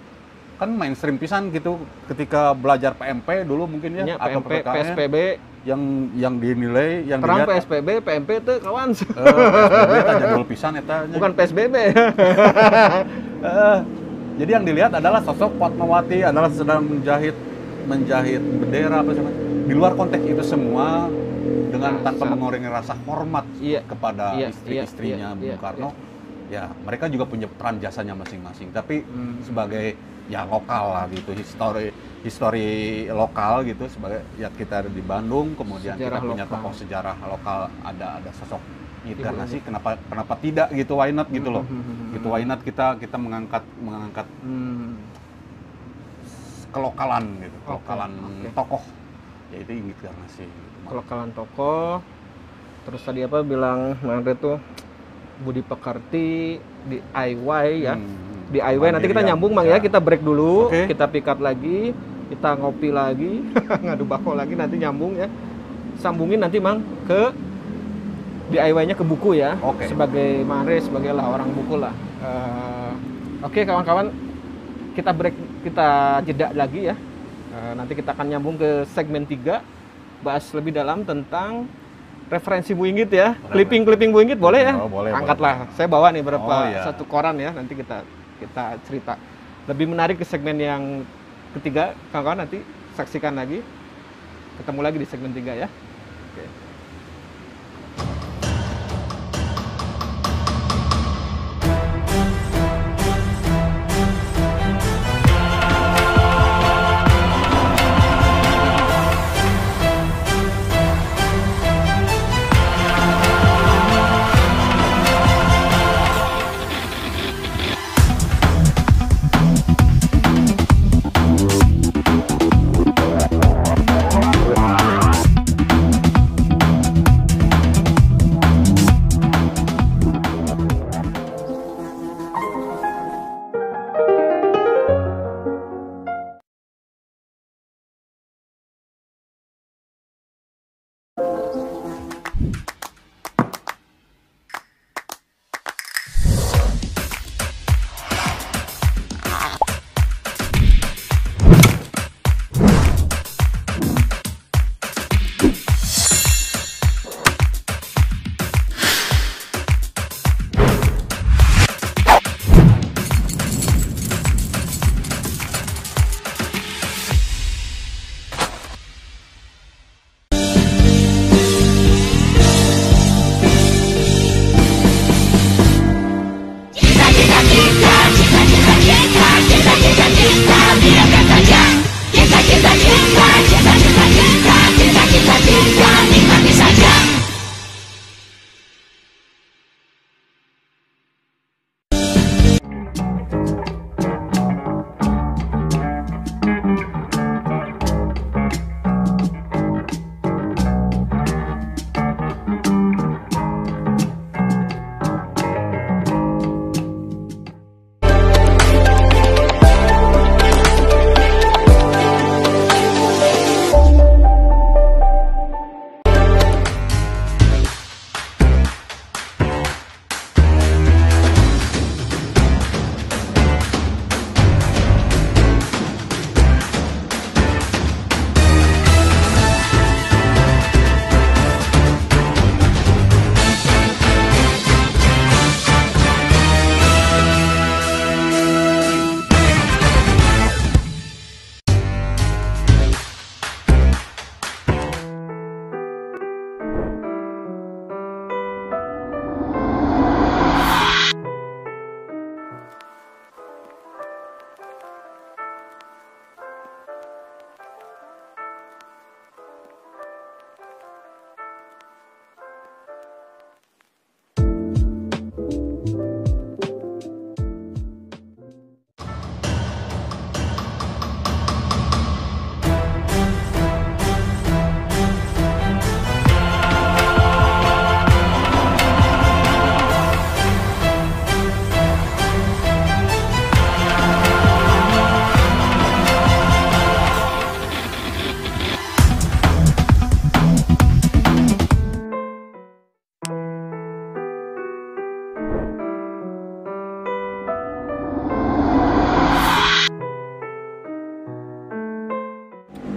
Kan mainstream pisan gitu ketika belajar PMP dulu mungkin ya, atau PMP, PKN, PSBB yang dinilai yang terang dilihat, PSBB, PMP teh kawan. PSBB eta jadul pisan eta. Bukan PSBB. Jadi yang dilihat adalah sosok Fatmawati adalah sedang menjahit bendera apa namanya. Di luar konteks itu semua dengan tanpa mengurangi rasa hormat kepada istri-istrinya Bung Karno. Ya, mereka juga punya peran jasanya masing-masing. Tapi sebagai ya lokal lah gitu, histori lokal gitu, sebagai ya kita ada di Bandung, kemudian sejarah kita punya tokoh sejarah lokal, ada sosok Inggit Garnasi, kenapa tidak gitu, why not gitu loh. Gitu why not kita mengangkat kelokalan gitu, kelokalan tokoh, yaitu Inggit Garnasi gitu. Kelokalan tokoh. Terus tadi apa bilang Mang Andre tuh Budi Pekerti, DIY ya. DIY nanti kita nyambung Mang ya, kita break dulu, kita pick up lagi, kita ngopi lagi, ngadu bako lagi, nanti nyambung ya. Sambungin nanti Mang ke DIY-nya ke buku ya. Sebagai Mang Andre, sebagai lah orang buku lah. Oke kawan-kawan, kita break, kita jeda lagi ya. Nanti kita akan nyambung ke segmen 3, bahas lebih dalam tentang referensi Bu Inggit ya. Clipping Bu Inggit boleh ya? Boleh. Angkatlah. Saya bawa nih satu koran ya, nanti kita cerita. Lebih menarik ke segmen yang ketiga, kawan-kawan nanti saksikan lagi. Ketemu lagi di segmen 3 ya.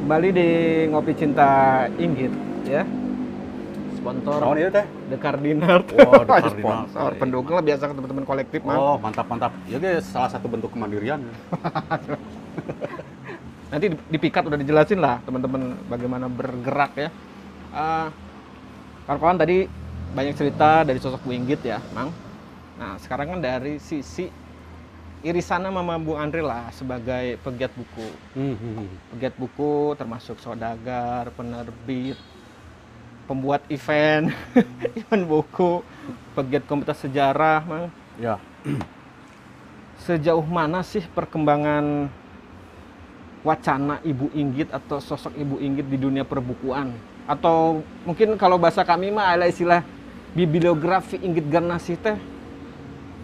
Kembali di Ngopi Cinta Inggit ya. Sponsor Oh, ini teh. The Cardinal. Oh, The Cardinal. Sponsor pendukung lah biasa ke teman-teman kolektif mah. Oh, mantap. Ya guys, salah satu bentuk kemandirian. Nanti di pikat udah dijelasin lah teman-teman bagaimana bergerak ya. Kawan-kawan tadi banyak cerita dari sosok Bu Inggit ya, Mang. Nah, sekarang kan dari sisi irisannya Mama Bu Andre lah sebagai pegiat buku. Pegiat buku termasuk saudagar, penerbit, pembuat event, event buku, pegiat komunitas sejarah, Mang. Ya. Sejauh mana sih perkembangan wacana Ibu Inggit atau sosok Ibu Inggit di dunia perbukuan? Atau mungkin kalau bahasa kami mah ada istilah bibliografi Inggit Garnasi teh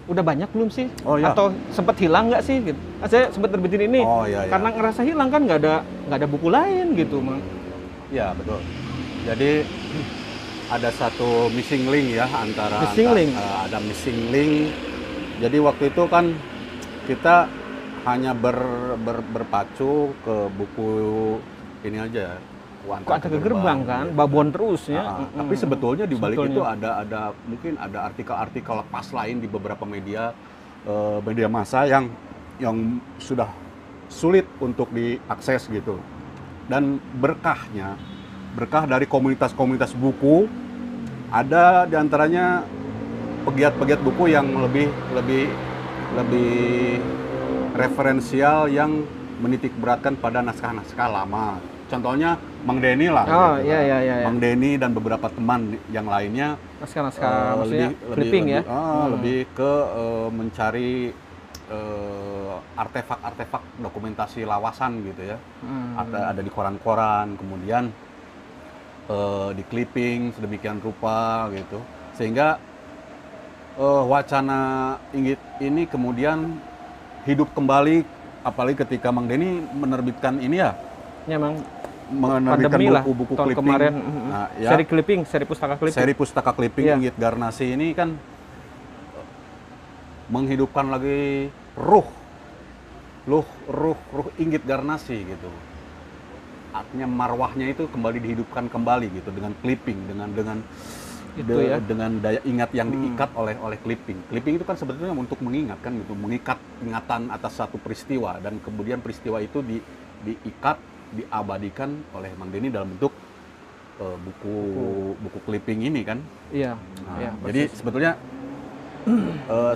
udah banyak belum sih? Oh, iya. Atau sempat hilang nggak sih? Gitu. Saya sempat terbitin ini karena ngerasa hilang kan nggak ada buku lain gitu, Mang. Ya betul. Jadi ada satu missing link ya antara ada missing link. Jadi waktu itu kan kita hanya berpacu ke buku ini aja. Kok ada ke gerbang kan, babon terus ya. Tapi sebetulnya di balik itu ada mungkin ada artikel-artikel lepas lain di beberapa media massa yang sudah sulit untuk diakses gitu. Dan berkah dari komunitas-komunitas buku ada diantaranya pegiat-pegiat buku yang lebih referensial yang menitik beratkan pada naskah-naskah lama. Contohnya Mang Denny lah. Oh gitu, iya. Mang Denny dan beberapa teman yang lainnya. Naskah maksudnya clipping ya. Lebih ke mencari artefak-artefak dokumentasi lawasan gitu ya. Ada di koran-koran, kemudian di clipping sedemikian rupa gitu. Sehingga wacana Inggit ini kemudian hidup kembali, apalagi ketika Mang Denny menerbitkan ini ya. Ya, Mang. Menerbitkan buku-buku tahun clipping. Kemarin, Nah, ya, seri pustaka clipping. Seri pustaka clipping ya. Inggit Garnasi ini kan menghidupkan lagi ruh Inggit Garnasi gitu. Artinya marwahnya itu kembali dihidupkan kembali gitu dengan clipping, dengan daya ingat yang diikat oleh clipping. Clipping itu kan sebetulnya untuk mengingat kan gitu, mengikat ingatan atas satu peristiwa dan kemudian peristiwa itu diikat, diabadikan oleh Mang Denny dalam bentuk buku clipping ini kan. Iya. Jadi sebetulnya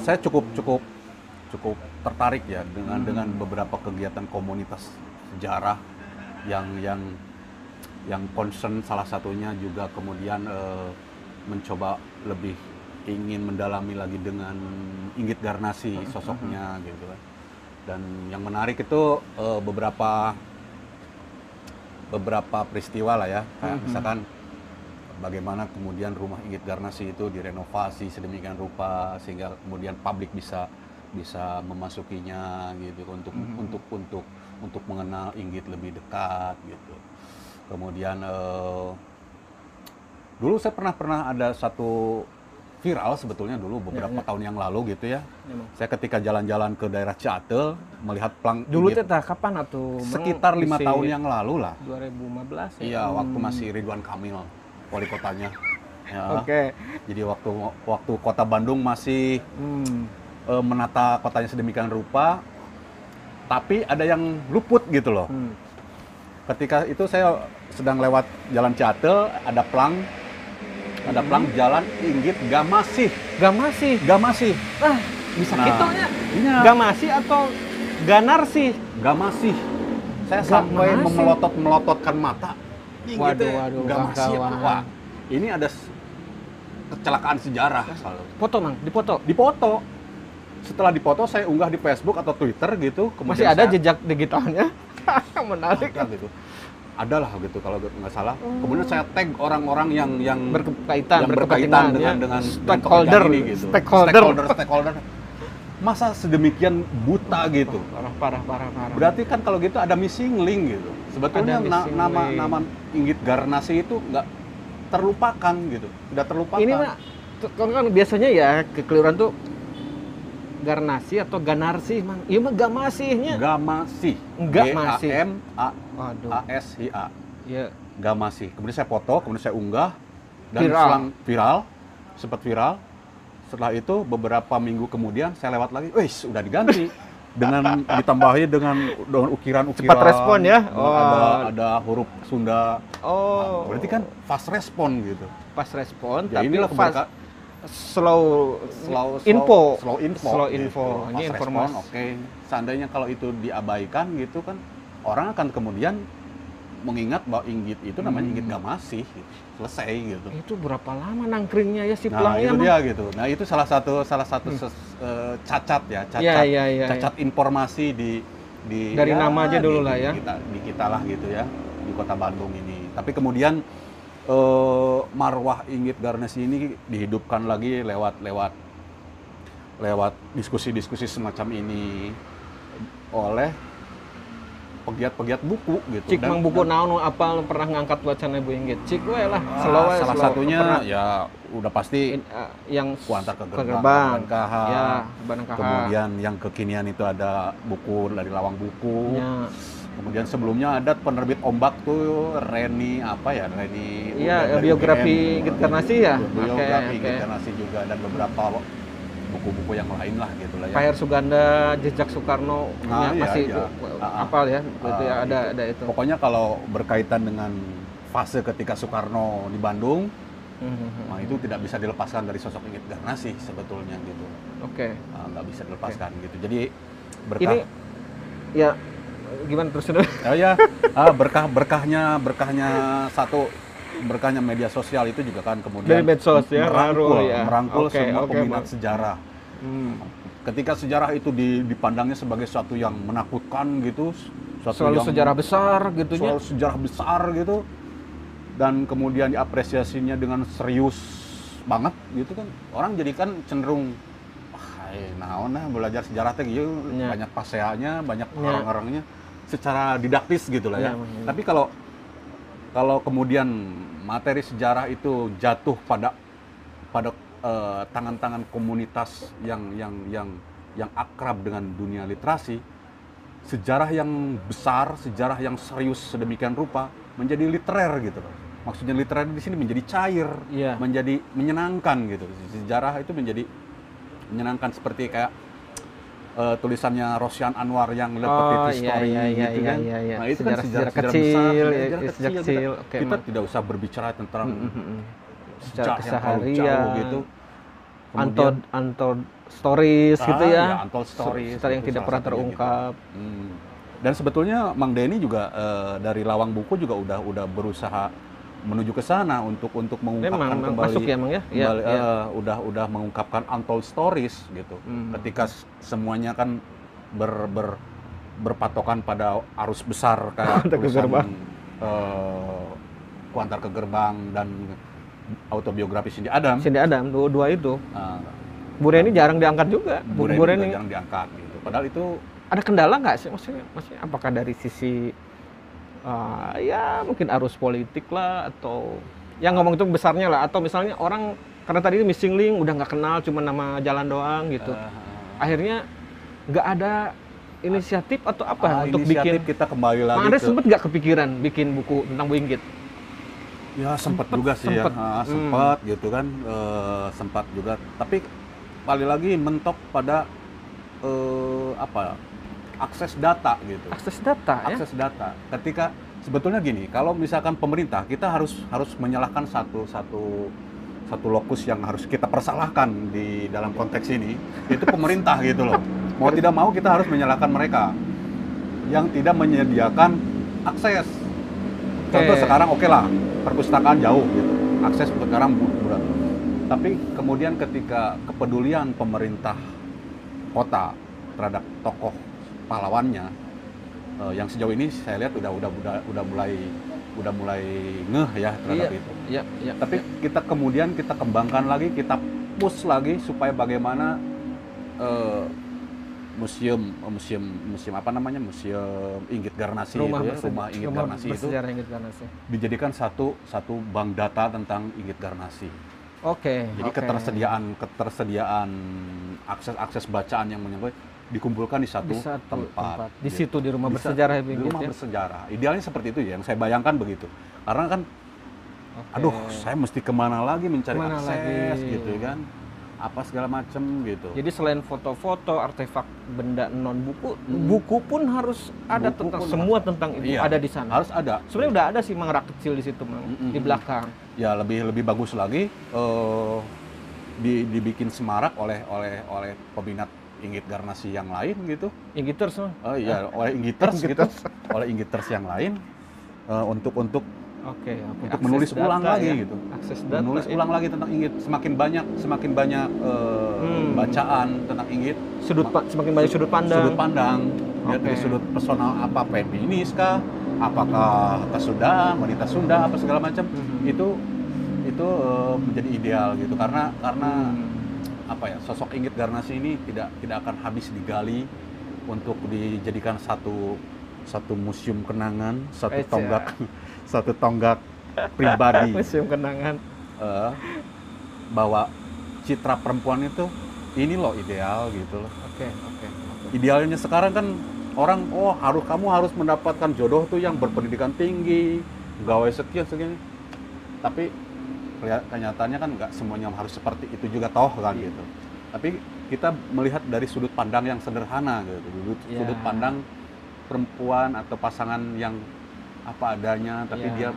saya cukup tertarik ya dengan beberapa kegiatan komunitas sejarah yang concern, salah satunya juga kemudian mencoba lebih ingin mendalami lagi dengan Inggit Garnasi sosoknya gitu kan. Dan yang menarik itu beberapa peristiwa lah ya, kayak misalkan bagaimana kemudian rumah Inggit Garnasi itu direnovasi sedemikian rupa sehingga kemudian publik bisa memasukinya gitu untuk mengenal Inggit lebih dekat gitu. Kemudian dulu saya pernah ada satu viral sebetulnya dulu beberapa tahun yang lalu gitu ya. Saya ketika jalan-jalan ke daerah Ciatel melihat plang dulu teh kapan atuh? Sekitar 5 tahun yang lalu lah. 2015 ya. Iya, waktu masih Ridwan Kamil wali kotanya. Ya. Oke. Jadi waktu kota Bandung masih menata kotanya sedemikian rupa, tapi ada yang luput gitu loh. Ketika itu saya sedang lewat jalan Ciatel, ada plang jalan Inggit Garnasi. Ah, bisa gitunya. Iya. Garnasi atau Garnasi? Garnasi. Saya sampai melototkan mata. Waduh, Garnasi. Wah, ini ada kecelakaan sejarah. Foto, Mang, Dipoto. Setelah dipoto saya unggah di Facebook atau Twitter gitu. Masih ada jejak digitalnya. Menarik. Ada gitu. Adalah gitu kalau nggak salah. Kemudian saya tag orang-orang yang berkaitan dengan stakeholder ini gitu. Stakeholder. Masa sedemikian buta gitu. Parah. Berarti kan kalau gitu ada missing link gitu. Sebetulnya nama Inggit Garnasi itu nggak terlupakan gitu. Tidak terlupakan. Ini mah kan biasanya ya kekeliruan tuh Garnasi atau Ganarsi, Mang? Iya mah Gamasihnya. Gamasi. Gamasi. G-A-M-A-S-I-A. Iya. Gamasi. Kemudian saya foto, kemudian saya unggah dan Viral. selang viral, sempat viral. Setelah itu beberapa minggu kemudian saya lewat lagi, wih udah diganti dengan ditambahi dengan ukiran-ukiran. Cepat respon ya. Ada huruf Sunda. Oh. Nah, berarti kan fast respon gitu. Pas respon, Ya, tapi inilah fast slow info. Slow info. Slow info. Gitu. Ini Fast informasi. respon, oke. Seandainya kalau itu diabaikan gitu kan, orang akan kemudian mengingat bahwa Inggit itu namanya Inggit Gamasih, gitu. Selesai gitu. Itu berapa lama nangkringnya ya si Nah pelangnya? itu Mang? dia gitu. Nah itu salah satu cacat ya, cacat informasi di Dari nama aja dulu lah ya. Di kita lah gitu ya, di kota Bandung ini. Tapi kemudian marwah Inggit Garnasi ini dihidupkan lagi lewat diskusi-diskusi semacam ini oleh pegiat-pegiat buku gitu. Cik mang buku naon apa pernah ngangkat wacana Bu Inggit? Cik we lah, Salah satunya pernah, ya udah pasti yang Kuantar ke Gerbang, KH. Ya, Bandung KH. Kemudian yang kekinian itu ada buku dari Lawang Buku. Ya. Kemudian sebelumnya ada penerbit Ombak tuh Reni Iya, biografi Inggit Garnasi ya. Biografi Oke. Inggit Garnasi juga dan beberapa buku-buku yang lain lah gitu lah ya. Pak Suganda, Jejak Soekarno, Nah, iya, masih iya. hafal ya, berarti ada itu. Pokoknya kalau berkaitan dengan fase ketika Soekarno di Bandung, nah itu tidak bisa dilepaskan dari sosok Inggit Garnasi sebetulnya gitu. Oke. Nggak bisa dilepaskan gitu. Jadi berkah. Ini ya gimana terus? Berkahnya berkahnya media sosial itu juga kan kemudian Dari medsos ya, merangkul Oke, semua peminat Bang. sejarah. Ketika sejarah itu dipandangnya sebagai suatu yang menakutkan gitu, Selalu sejarah besar gitu ya. selalu sejarah besar gitu, dan kemudian diapresiasinya dengan serius banget gitu kan, orang jadi kan cenderung naon belajar sejarah teh gitu, Ya. banyak paseanya, banyak Ya. orang-orangnya secara didaktis gitu lah ya. Ya. Tapi kalau kemudian materi sejarah itu jatuh pada tangan-tangan komunitas yang akrab dengan dunia literasi, sejarah yang besar, sejarah yang serius sedemikian rupa menjadi literer gitu loh. Maksudnya literer di sini menjadi cair, Iya. menjadi menyenangkan gitu. Sejarah itu menjadi menyenangkan seperti kayak tulisannya Rosyan Anwar yang Le Petit History gitu kan. Iya. Nah, itu kan sejarah kecil, besar, sejak sejarah kecil. Kita tidak usah berbicara tentang Secara sejarah yang terlalu keseharian. jauh gitu. Untold stories gitu ya. Untold stories. Story yang itu tidak salah pernah satunya terungkap. gitu. Dan sebetulnya Mang Denny juga dari Lawang Buku juga udah berusaha menuju ke sana untuk mengungkapkan Memang kembali. masuk ya, Mang ya? Kembali, Iya. udah mengungkapkan untold stories gitu. Ketika semuanya kan berpatokan pada arus besar kayak Kuantar ke Gerbang. Kuantar ke Gerbang dan autobiografi Cindy Adam. Cindy Adam, dua itu. Nah, Bu Reni jarang diangkat juga. Bu Bu Reni Reni. jarang diangkat gitu. Padahal itu Ada kendala nggak sih? Maksudnya apakah dari sisi ya mungkin arus politik lah, atau yang ngomong itu besarnya lah, atau misalnya orang karena tadi missing link udah nggak kenal, cuma nama jalan doang gitu. Akhirnya nggak ada inisiatif atau apa untuk inisiatif bikin. kita kembali lagi Mang Andre ke sempet nggak kepikiran bikin buku tentang Bu Inggit? ya sempat juga sih sempet. ya sempat gitu kan, sempat juga, tapi kembali lagi mentok pada akses data gitu. Akses data ya? Akses data. Ketika sebetulnya gini, kalau misalkan pemerintah, kita harus menyalahkan satu lokus yang harus kita persalahkan di dalam konteks ini, yaitu pemerintah gitu loh. Mau tidak mau kita harus menyalahkan mereka yang tidak menyediakan akses. Contoh sekarang oke lah, perpustakaan jauh gitu. Akses sekarang mudah. Tapi kemudian ketika kepedulian pemerintah kota terhadap tokoh pahlawannya, yang sejauh ini saya lihat udah mulai ngeh ya terhadap itu. Iya. Tapi kita kemudian kita kembangkan lagi, kita push lagi supaya bagaimana museum apa namanya, museum Inggit Garnasi Rumah Inggit Garnasi itu bersejarah Inggit Garnasi. dijadikan satu bank data tentang Inggit Garnasi. Oke. Jadi ketersediaan akses bacaan yang menyangkut dikumpulkan di satu tempat. Di situ di rumah bersejarah di rumah bersejarah. Idealnya seperti itu ya, yang saya bayangkan begitu. Karena kan, aduh, saya mesti kemana lagi mencari akses gitu kan, apa segala macam gitu. Jadi selain foto-foto, artefak benda non buku, buku pun harus ada tentang itu ada di sana. Harus ada. Sebenarnya udah ada sih Mang rak kecil di situ, Mang, di belakang. Ya lebih bagus lagi dibikin semarak oleh peminat Inggit Garnasi yang lain gitu. Inggiters, oh iya, oleh Inggiters gitu, oleh Inggiters yang lain untuk menulis ulang lagi gitu. Akses data, menulis ulang lagi tentang Inggit, semakin banyak bacaan tentang Inggit, semakin banyak sudut pandang. Dari sudut personal, apa feminis kah, apakah Sunda, wanita Sunda, apa segala macam, itu menjadi ideal gitu, karena apa ya, sosok Inggit Garnasi ini tidak akan habis digali untuk dijadikan satu museum kenangan, satu tonggak pribadi. Museum kenangan. Bahwa citra perempuan itu ini loh ideal gitu loh. Oke. Idealnya sekarang kan orang kamu harus mendapatkan jodoh tuh yang berpendidikan tinggi, gawe sekian. Tapi kenyataannya kan nggak semuanya harus seperti itu juga kan gitu. Tapi kita melihat dari sudut pandang yang sederhana gitu, sudut pandang perempuan atau pasangan yang apa adanya, tapi dia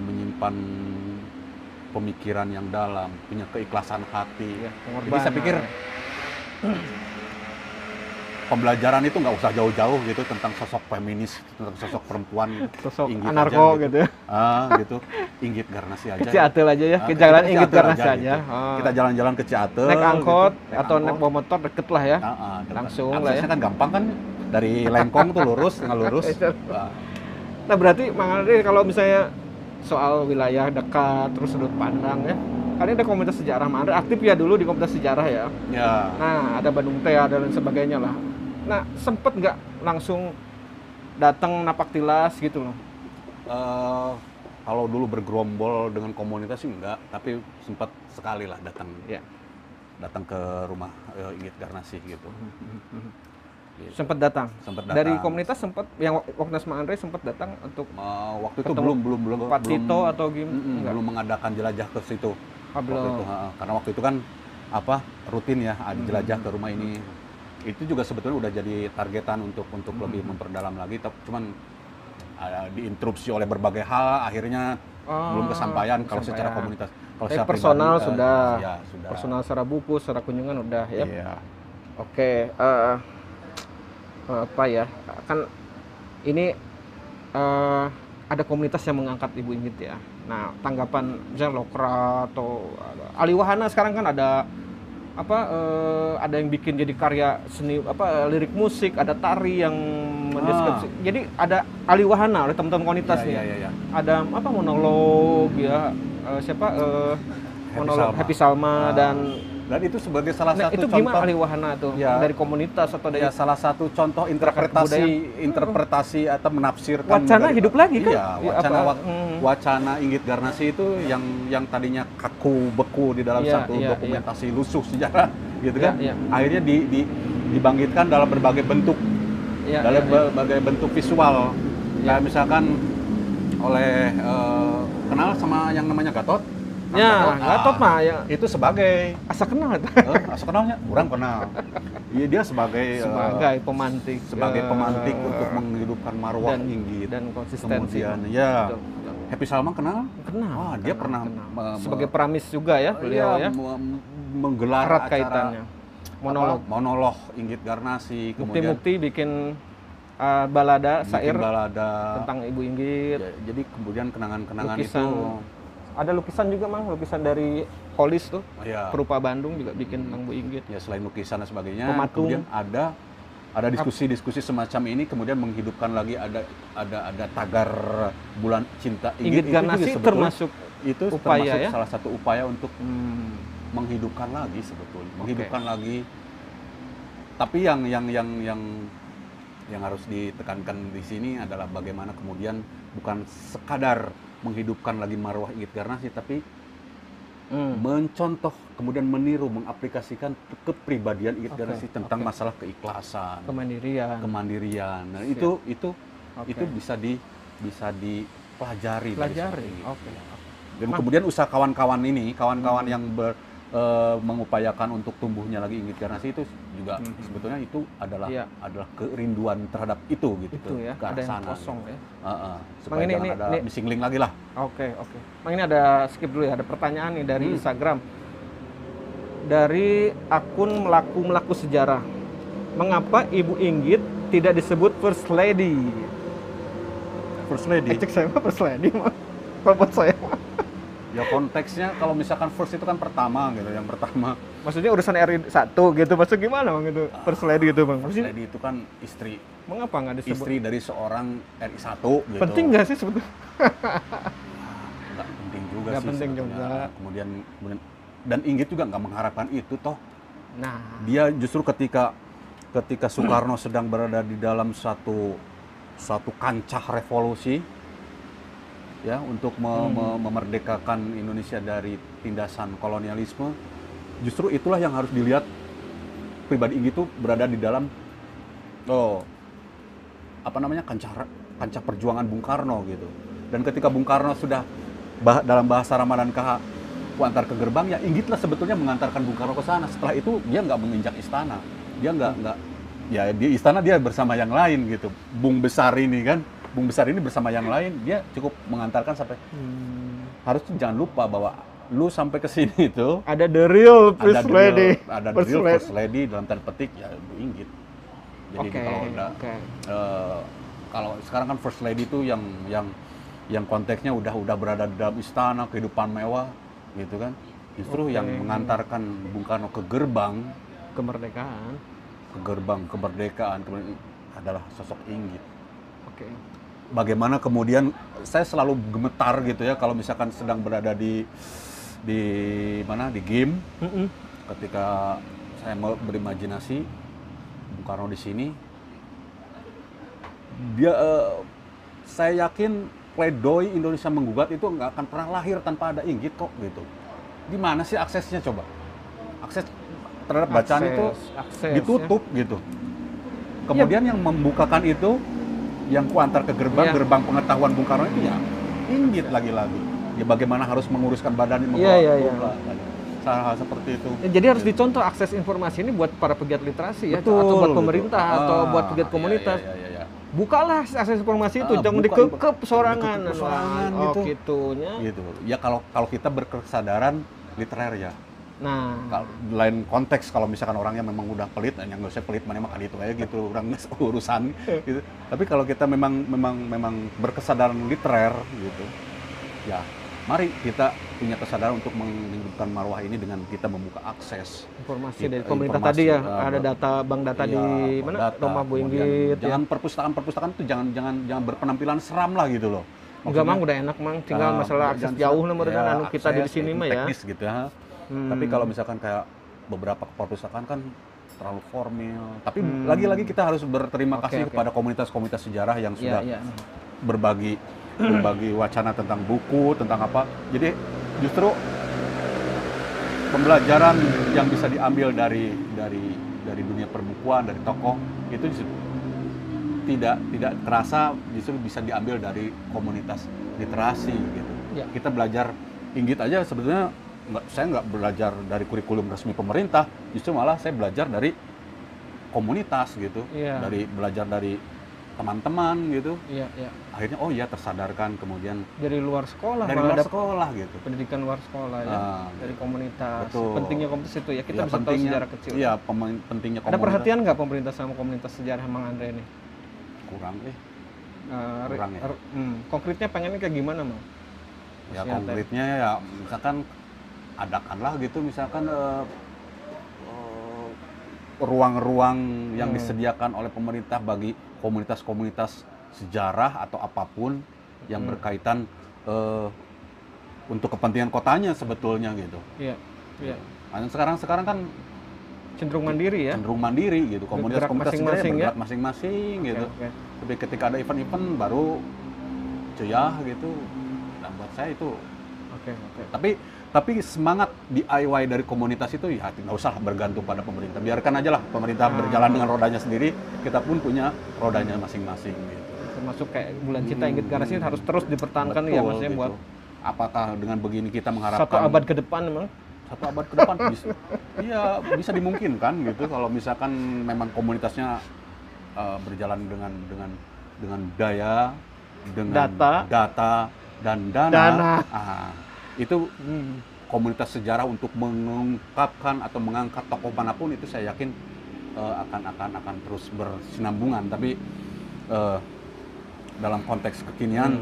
menyimpan pemikiran yang dalam, punya keikhlasan hati. Jadi saya pikir pembelajaran itu nggak usah jauh-jauh gitu tentang sosok feminis, tentang sosok perempuan, sosok anarko gitu. Gitu. Inggit Garnasi aja. Ke Ciatel aja ya, ke jalan Inggit Garnasi aja. Gitu. Kita jalan-jalan ke Ciatel. Naik angkot gitu. Atau naik bawa motor deket lah ya. Langsung lah ya. Kan gampang kan, dari Lengkong tuh lurus. Nah berarti Mang Andre kalau misalnya soal wilayah dekat terus sudut pandang ya, kan ada komunitas sejarah, Mang Andre aktif ya dulu di komunitas sejarah ya. Nah ada Bandung Tea dan lain sebagainya lah. Nah sempet nggak langsung datang napak tilas gitu loh? Kalau dulu bergerombol dengan komunitas sih enggak, tapi sempat sekali lah datang ke rumah Inggit Garnasi gitu. Sempat datang. Dari komunitas sempat, yang waktu Mang Andre sempat datang untuk waktu itu belum Pak Tito atau gimana? Belum mengadakan jelajah ke situ. Belum. Karena waktu itu kan rutin ya, ada jelajah ke rumah ini. Itu juga sebetulnya udah jadi targetan untuk lebih memperdalam lagi, cuman diinterupsi oleh berbagai hal, akhirnya belum kesampaian kalau secara komunitas. Kalau secara personal pribadi, sudah. Sudah. Personal secara buku, secara kunjungan udah ya. Iya. Oke, apa ya? Kan ini ada komunitas yang mengangkat Ibu Inggit ya. Nah, tanggapan misalnya Lokra atau Aliwahana sekarang kan ada ada yang bikin jadi karya seni lirik musik, ada tari yang mendeskripsi. Jadi ada Aliwahana oleh teman-teman komunitas nih. Iya. Ada monolog ya, monolog Happy Salma dan itu sebagai salah satu itu contoh. Gimana Aliwahana tuh dari komunitas atau dari salah satu contoh interpretasi atau menafsirkan wacana hidup lagi kan? Wacana Inggit Garnasi itu yang tadinya kaku beku di dalam satu dokumentasi lusuh sejarah gitu kan. Akhirnya dibangkitkan dalam berbagai bentuk. Berbagai bentuk visual. Kayak misalkan oleh kenal sama yang namanya Gatot. Gatot mah ya. Itu sebagai asa kenal itu. Asa kenalnya kurang kenal. Iya, dia sebagai pemantik. Sebagai pemantik untuk menghidupkan marwah Inggit dan konsistensi. Kemudian Happy Salma kenal? Kenal. Dia pernah sebagai pramis juga ya beliau ya. Menggelar erat kaitannya. Monolog Inggit Garnasi, bukti-bukti bikin balada syair tentang Ibu Inggit. Jadi kemudian kenangan-kenangan itu ada lukisan juga, Mang, lukisan dari Holis tuh. Perupa Bandung juga bikin tentang Bu Inggit. Ya, selain lukisan dan sebagainya, pematung. Kemudian ada diskusi-diskusi semacam ini, kemudian menghidupkan lagi ada tagar Bulan Cinta Inggit Garnasi termasuk upaya ya? Salah satu upaya untuk menghidupkan lagi sebetulnya, menghidupkan lagi. Tapi yang yang harus ditekankan di sini adalah bagaimana kemudian bukan sekadar menghidupkan lagi marwah Inggit Garnasi, tapi mencontoh, kemudian meniru, mengaplikasikan kepribadian Inggit Garnasi tentang masalah keikhlasan, kemandirian. Nah, itu bisa dipelajari. Dan kemudian usaha kawan-kawan yang mengupayakan untuk tumbuhnya lagi Inggit Garnasi itu juga sebetulnya itu adalah kerinduan terhadap itu gitu, ya, ke arah sana. Kosong ya. Supaya jangan ada missing link lagi lah. Oke. Mang, ini ada skip dulu ya, ada pertanyaan nih dari Instagram. Dari akun Melaku Sejarah. Mengapa Ibu Inggit tidak disebut First Lady? First Lady? Cek saya mah First Lady mah. Kalau buat saya mah. Ya konteksnya kalau misalkan first itu kan pertama gitu, yang pertama. Maksudnya urusan RI 1 gitu, maksud gimana Bang itu? First Lady gitu Bang. First Lady itu kan istri. Mengapa nggak disebut? Istri dari seorang RI 1 gitu. Penting nggak sih sebetulnya? Nggak penting juga nggak sih. Penting juga. Kemudian dan Inggit juga nggak mengharapkan itu toh. Nah. Dia justru ketika Soekarno sedang berada di dalam suatu kancah revolusi, ya, untuk memerdekakan Indonesia dari tindasan kolonialisme, justru itulah yang harus dilihat. Pribadi Inggit itu berada di dalam kancah perjuangan Bung Karno gitu. Dan ketika Bung Karno sudah dalam bahasa Ramadan KH antar ke gerbang, ya Inggitlah sebetulnya mengantarkan Bung Karno ke sana. Setelah itu dia nggak menginjak istana, dia nggak ya di istana dia bersama yang lain gitu. Bung Besar ini bersama yang lain, dia cukup mengantarkan sampai. Harus jangan lupa bahwa lu sampai ke sini itu ada the real First Lady. Ada the real First Lady dalam tanda petik ya Bu Inggit. Jadi kalau sekarang kan First Lady itu yang konteksnya udah berada di dalam istana, kehidupan mewah gitu kan. Justru yang mengantarkan Bung Karno ke gerbang kemerdekaan adalah sosok Inggit. Bagaimana kemudian saya selalu gemetar gitu ya kalau misalkan sedang berada di game, ketika saya mau berimajinasi Bung Karno di sini, dia saya yakin pledoi Indonesia menggugat itu nggak akan pernah lahir tanpa ada Inggit kok gitu. Di mana sih aksesnya coba? Akses terhadap bacaan itu ditutup ya. Gitu. Kemudian yang membukakan itu, yang kuantar ke gerbang pengetahuan Bung Karno itu ya Inggit lagi-lagi. Ya bagaimana harus menguruskan badan ini, hal-hal seperti itu. Ya, jadi harus dicontoh akses informasi ini buat para pegiat literasi ya, atau buat pemerintah atau buat pegiat komunitas. Bukalah akses informasi itu, jangan dikekep sorangan gitu. Gitu. Ya kalau kita berkesadaran literer ya. Nah, lain konteks kalau misalkan orangnya memang udah pelit, yang nggak usah pelit mana makan itu aja gitu, orang urusan gitu. Tapi kalau kita memang berkesadaran literer gitu, ya mari kita punya kesadaran untuk menghidupkan marwah ini dengan kita membuka akses informasi dari pemerintah tadi ya, ada bank data di mana rumah Bu Inggit. Jangan perpustakaan itu jangan berpenampilan seram lah gitu loh. Enggak Mang, udah enak Mang, tinggal masalah akses jauh nomor dengan kita di sini mah ya. Teknis gitu ya. Tapi kalau misalkan kayak beberapa perpustakaan kan terlalu formal. Tapi lagi-lagi kita harus berterima kasih kepada komunitas-komunitas sejarah yang sudah berbagi wacana tentang buku, tentang apa. Jadi justru pembelajaran yang bisa diambil dari dunia perbukuan, dari tokoh itu tidak terasa justru bisa diambil dari komunitas literasi gitu. Kita belajar Inggit aja sebetulnya saya nggak belajar dari kurikulum resmi pemerintah, justru malah saya belajar dari komunitas gitu, belajar dari teman-teman gitu. Akhirnya tersadarkan kemudian dari luar sekolah, gitu. Pendidikan luar sekolah ya, dari komunitas. Betul. Pentingnya komunitas itu ya, kita bisa tahu sejarah kecil. Iya, pentingnya komunitas. Ada perhatian nggak pemerintah sama komunitas sejarah Mang Andre ini? Kurang kurang ya. Konkretnya pengennya kayak gimana Mang? Ya konkretnya ya misalkan adakanlah gitu, misalkan ruang-ruang yang disediakan oleh pemerintah bagi komunitas-komunitas sejarah atau apapun yang berkaitan untuk kepentingan kotanya sebetulnya gitu. Iya. Sekarang kan cenderung mandiri ya. Cenderung mandiri gitu. Komunitas-komunitas masing-masing ya. bergerak masing-masing gitu. Okay. Tapi ketika ada event-event baru ceyah gitu. Dan buat saya itu Tapi semangat DIY dari komunitas itu ya nggak usah bergantung pada pemerintah. Biarkan aja lah pemerintah berjalan dengan rodanya sendiri, kita pun punya rodanya masing-masing gitu. Termasuk kayak Bulan Cinta Inggit Garnasi harus terus dipertahankan. Betul, ya maksudnya gitu. Buat apakah dengan begini kita mengharapkan 1 abad ke depan memang? 1 abad ke depan bisa. Iya, bisa dimungkinkan gitu kalau misalkan memang komunitasnya berjalan dengan daya, dengan data dan dana. Itu komunitas sejarah untuk mengungkapkan atau mengangkat tokoh manapun itu saya yakin akan terus bersinambungan. Tapi dalam konteks kekinian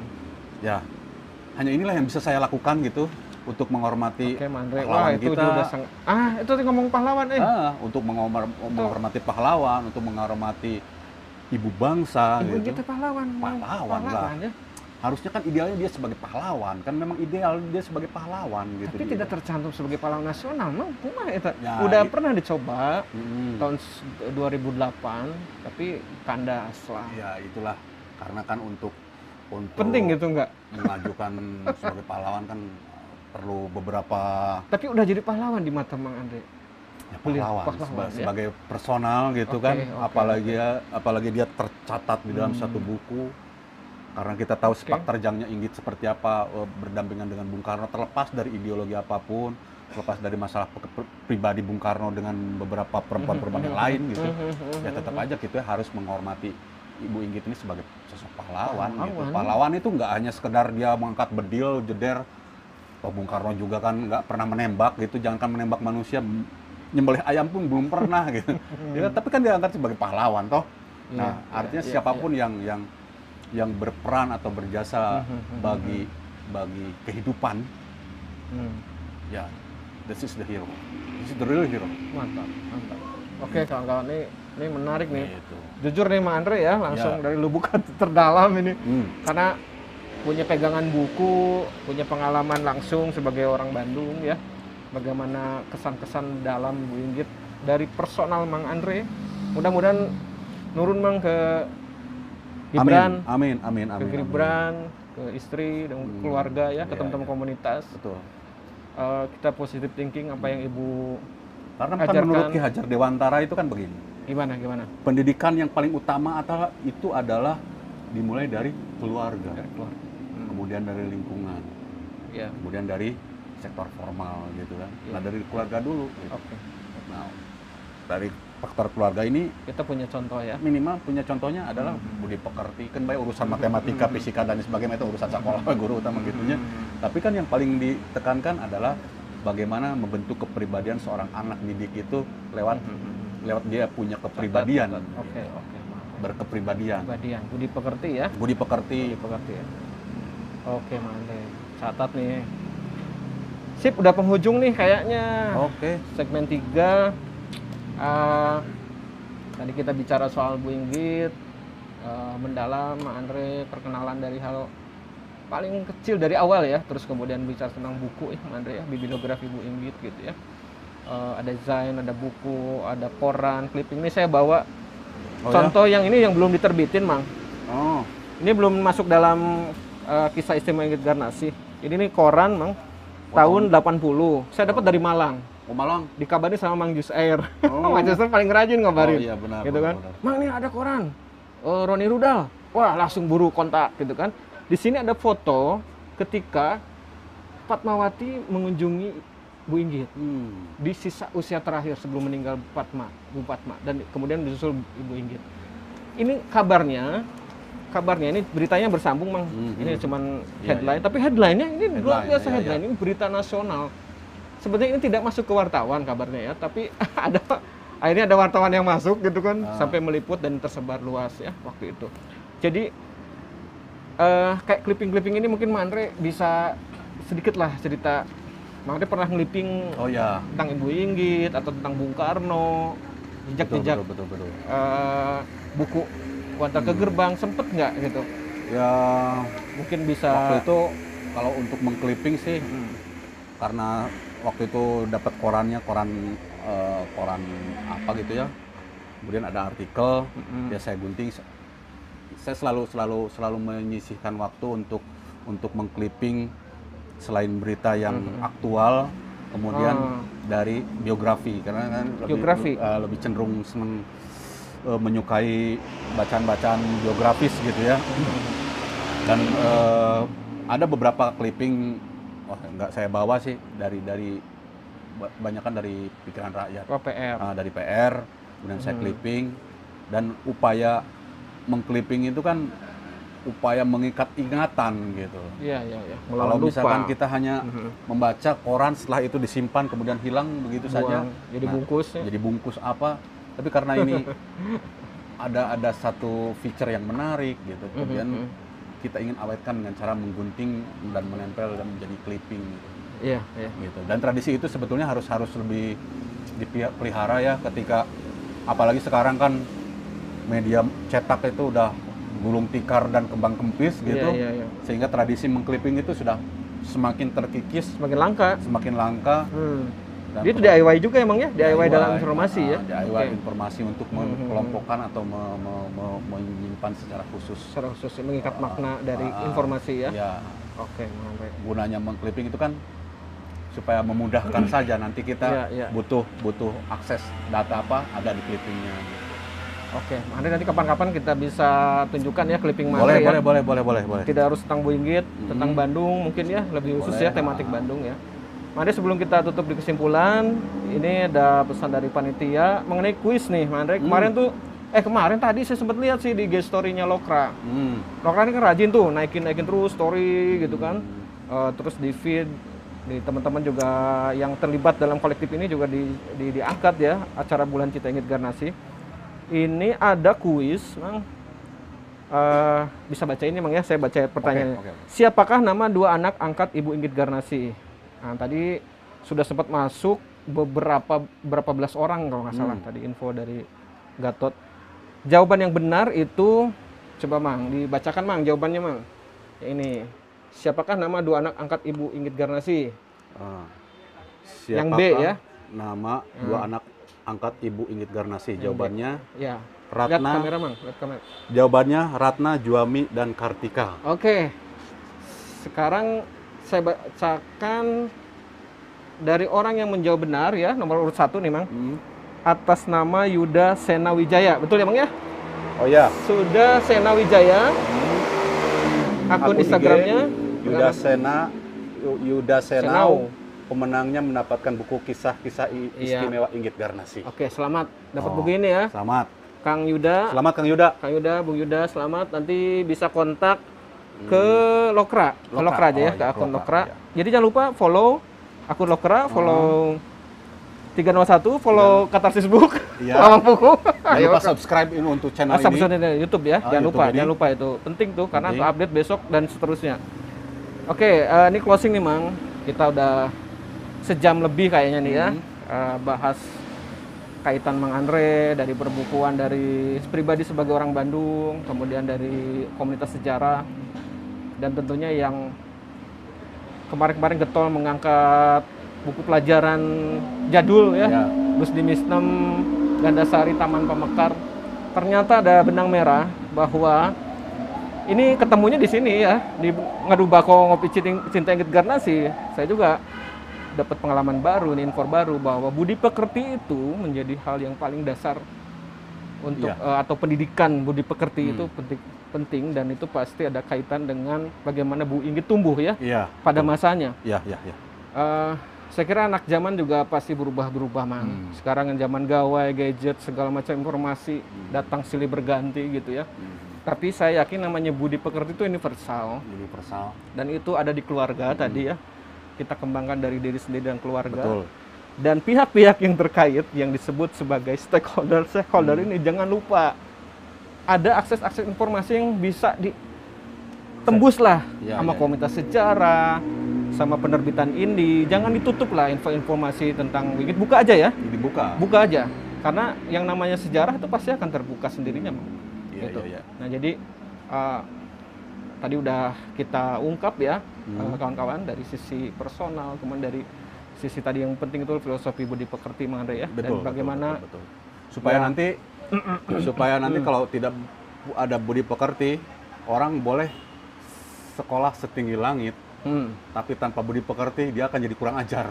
ya hanya inilah yang bisa saya lakukan gitu untuk menghormati pahlawan kita. Itu ngomong pahlawan untuk menghormati pahlawan, untuk menghormati ibu bangsa. Ibu gitu. Kita pahlawan lah. Ya. Harusnya kan idealnya dia sebagai pahlawan, kan memang ideal dia sebagai pahlawan gitu. Tapi tidak tercantum sebagai pahlawan nasional, memang itu ya, pernah dicoba tahun 2008, tapi kandas lah. Ya itulah, karena kan untuk penting gitu enggak? Mengajukan sebagai pahlawan kan perlu beberapa. Tapi udah jadi pahlawan di mata Mang Andre. Ya, pahlawan sebagai personal gitu kan, apalagi dia tercatat di dalam satu buku. Karena kita tahu sepak terjangnya Inggit seperti apa, berdampingan dengan Bung Karno, terlepas dari ideologi apapun, terlepas dari masalah pribadi Bung Karno dengan beberapa perempuan-perempuan yang lain gitu, ya tetap aja kita harus menghormati Ibu Inggit ini sebagai sosok pahlawan. Gitu. Pahlawan itu nggak hanya sekedar dia mengangkat bedil, jeder. Bung Karno juga kan nggak pernah menembak gitu, jangankan menembak manusia, nyembelih ayam pun belum pernah gitu. Ya, tapi kan dia angkat sebagai pahlawan toh. Nah, artinya siapapun yang berperan atau berjasa bagi kehidupan, ya, this is the hero, this is the real hero. Mantap. Oke, kawan-kawan, ini menarik nih. Gitu. Jujur nih Mang Andre ya, langsung dari lubuk terdalam ini, karena punya pegangan buku, punya pengalaman langsung sebagai orang Bandung ya, bagaimana kesan-kesan dalam Bu Inggit dari personal Mang Andre. Mudah-mudahan nurun Mang ke Gibran, amin. Ke Gibran, ke istri dan keluarga ya, ke teman-teman komunitas. Betul. Kita positive thinking apa yang Ibu karena kan menurut Ki Hajar Dewantara itu kan begini. Gimana? Pendidikan yang paling utama adalah dimulai dari keluarga. Kemudian dari lingkungan. Kemudian dari sektor formal gitu kan. Nah, dari keluarga dulu. Gitu. Nah, dari faktor keluarga ini kita punya contoh ya, minimal punya contohnya adalah budi pekerti, kan baik urusan matematika, fisika dan sebagainya itu urusan sekolah guru utama gitunya. Tapi kan yang paling ditekankan adalah bagaimana membentuk kepribadian seorang anak didik itu lewat dia punya kepribadian. Berkepribadian. Budi pekerti ya. Budi pekerti ya. Oke, mantap. Catat nih. Sip, udah penghujung nih kayaknya. Segmen 3. Tadi kita bicara soal Bu Inggit, mendalam, Mang Andre, perkenalan dari hal paling kecil dari awal ya, terus kemudian bicara tentang buku Mang Andre ya, bibliografi Bu Inggit gitu ya. Ada desain, ada buku, ada koran, clipping. Ini saya bawa contoh yang ini yang belum diterbitin, Mang. Ini belum masuk dalam kisah istimewa Inggit Garnasi. Ini nih koran, Mang, tahun 80. Saya dapat dari Malang. Malang dikabarin sama Mang Jus Air. Mang Jus Air paling rajin ngabarin. Iya benar. Gitu kan. Mang, nih ada koran. Roni Rudal. Wah, langsung buru kontak gitu kan. Di sini ada foto ketika Fatmawati mengunjungi Bu Inggit. Di sisa usia terakhir sebelum meninggal Bu Fatma dan kemudian disusul Ibu Inggit. Ini kabarnya ini beritanya bersambung, Mang. Ini cuman headline, tapi headline-nya ini luar biasa headline. Ini berita nasional. Sebenarnya ini tidak masuk ke wartawan kabarnya ya, tapi akhirnya ada wartawan yang masuk gitu kan, sampai meliput dan tersebar luas ya waktu itu. Jadi kayak clipping ini mungkin Mang Andre bisa sedikit lah cerita. Mang Andre pernah ngeliping tentang Ibu Inggit atau tentang Bung Karno, jejak-jejak buku Kuantar ke Gerbang, sempet nggak gitu? Ya mungkin bisa. Waktu itu kalau untuk mengclipping sih, karena waktu itu dapat koran koran apa gitu ya. Kemudian ada artikel, ya saya gunting. Saya selalu menyisihkan waktu untuk mengclipping selain berita yang aktual, kemudian dari biografi, karena kan lebih cenderung seneng menyukai bacaan-bacaan biografis gitu ya. Dan ada beberapa clipping, nggak saya bawa sih dari banyakan dari pikiran rakyat, dari PR, kemudian saya clipping, dan upaya mengclipping itu kan upaya mengikat ingatan gitu. Iya. Kalau misalkan kita hanya membaca koran, setelah itu disimpan kemudian hilang begitu saja, jadi bungkus. Jadi bungkus apa? Tapi karena ini ada satu feature yang menarik gitu, kemudian kita ingin awetkan dengan cara menggunting dan menempel dan menjadi clipping. Iya. Gitu. Dan tradisi itu sebetulnya harus lebih dipelihara ya, ketika apalagi sekarang kan media cetak itu udah gulung tikar dan kembang kempis gitu, sehingga tradisi mengclipping itu sudah semakin terkikis, semakin langka. Dia itu DIY juga emang ya, DIY dalam informasi ya. DIY informasi untuk mengelompokkan atau menyimpan secara khusus. Secara khusus mengikat makna dari informasi ya. Ya. Oke, menarik. Gunanya mengclipping itu kan supaya memudahkan saja, nanti kita butuh akses data apa, ada di clippingnya. Oke, Andre nanti kapan-kapan kita bisa tunjukkan ya clipping Andre ya. Boleh. Tidak harus tentang Bu Inggit, tentang Bandung mungkin ya, lebih khusus ya tematik Bandung ya. Andre, sebelum kita tutup di kesimpulan, ini ada pesan dari panitia mengenai kuis nih, Andre. Kemarin tadi saya sempat lihat sih di IG story-nya Lokra. Lokra ini kan rajin tuh naikin terus story gitu kan. Terus di feed di teman-teman juga yang terlibat dalam kolektif ini juga diangkat ya acara Bulan Cita Inggit Garnasi. Ini ada kuis, Mang. Bisa baca ini, Mang ya. Saya baca pertanyaannya. Okay. Siapakah nama dua anak angkat Ibu Inggit Garnasi? Nah, tadi sudah sempat masuk berapa belas orang kalau nggak salah tadi info dari Gatot. Jawaban yang benar itu coba Mang dibacakan, Mang, jawabannya, Mang. Ya, ini. Siapakah nama dua anak angkat Ibu Inggit Garnasi? Yang B ya. Nama dua anak angkat Ibu Inggit Garnasi. Jawabannya ya. Ratna. Lihat kamera, Mang. Lihat kamera. Jawabannya Ratna, Juami, dan Kartika. Oke. Sekarang saya bacakan dari orang yang menjawab benar ya, nomor urut 1 nih, Mang. Atas nama Yuda Sena Wijaya. Betul ya, Mang ya? Oh ya. Sudah Sena Wijaya. Akun Instagramnya Yuda Senau. Pemenangnya mendapatkan buku kisah-kisah istimewa Inggit Garnasi. Oke, selamat dapat buku ini ya. Selamat. Kang Yuda. Selamat Kang Yuda. Bung Yuda, selamat. Nanti bisa kontak ke Lokra. Ke Lokra aja ya, ke akun Lokra. Jadi jangan lupa follow akun Lokra, follow 301, follow Katarsis Book, Lawang Buku. Jangan lupa subscribe ini untuk channel ini. Subscribe di YouTube ya, jangan lupa itu penting tuh, karena penting. untuk update besok dan seterusnya. Oke, ini closing nih, Mang. Kita udah sejam lebih kayaknya nih ya, bahas kaitan Mang Andre, dari perbukuan, dari pribadi sebagai orang Bandung, kemudian dari komunitas sejarah, dan tentunya yang kemarin-kemarin getol mengangkat buku pelajaran jadul ya. Gus Dimistem, Gandasari, Taman Pamekar. Ternyata ada benang merah bahwa ini ketemunya di sini ya, di Ngadu Bako Ngopi Cinta Inggit Garnasi. Saya juga dapat pengalaman baru, info baru bahwa budi pekerti itu menjadi hal yang paling dasar untuk atau pendidikan budi pekerti itu penting, dan itu pasti ada kaitan dengan bagaimana Bu Inggit tumbuh ya pada masanya. Saya kira anak zaman juga pasti berubah-berubah, Mang. Sekarang yang zaman gawai, gadget, segala macam informasi datang silih berganti gitu ya. Tapi saya yakin namanya budi pekerti itu universal. Dan itu ada di keluarga tadi ya. Kita kembangkan dari diri sendiri dan keluarga. Betul. Dan pihak-pihak yang terkait yang disebut sebagai stakeholder ini jangan lupa ada akses informasi yang bisa ditembus lah sama komunitas sejarah, sama penerbitan Indi. Jangan ditutup lah informasi tentang Inggit, buka aja ya. Buka aja. Karena yang namanya sejarah itu pasti akan terbuka sendirinya, Mang. Nah, jadi tadi udah kita ungkap ya, kawan-kawan, dari sisi personal, kemudian dari sisi tadi yang penting itu filosofi budi pekerti Mang Andre ya. Betul, Dan bagaimana betul. Supaya nanti kalau tidak ada budi pekerti, orang boleh sekolah setinggi langit, tapi tanpa budi pekerti dia akan jadi kurang ajar.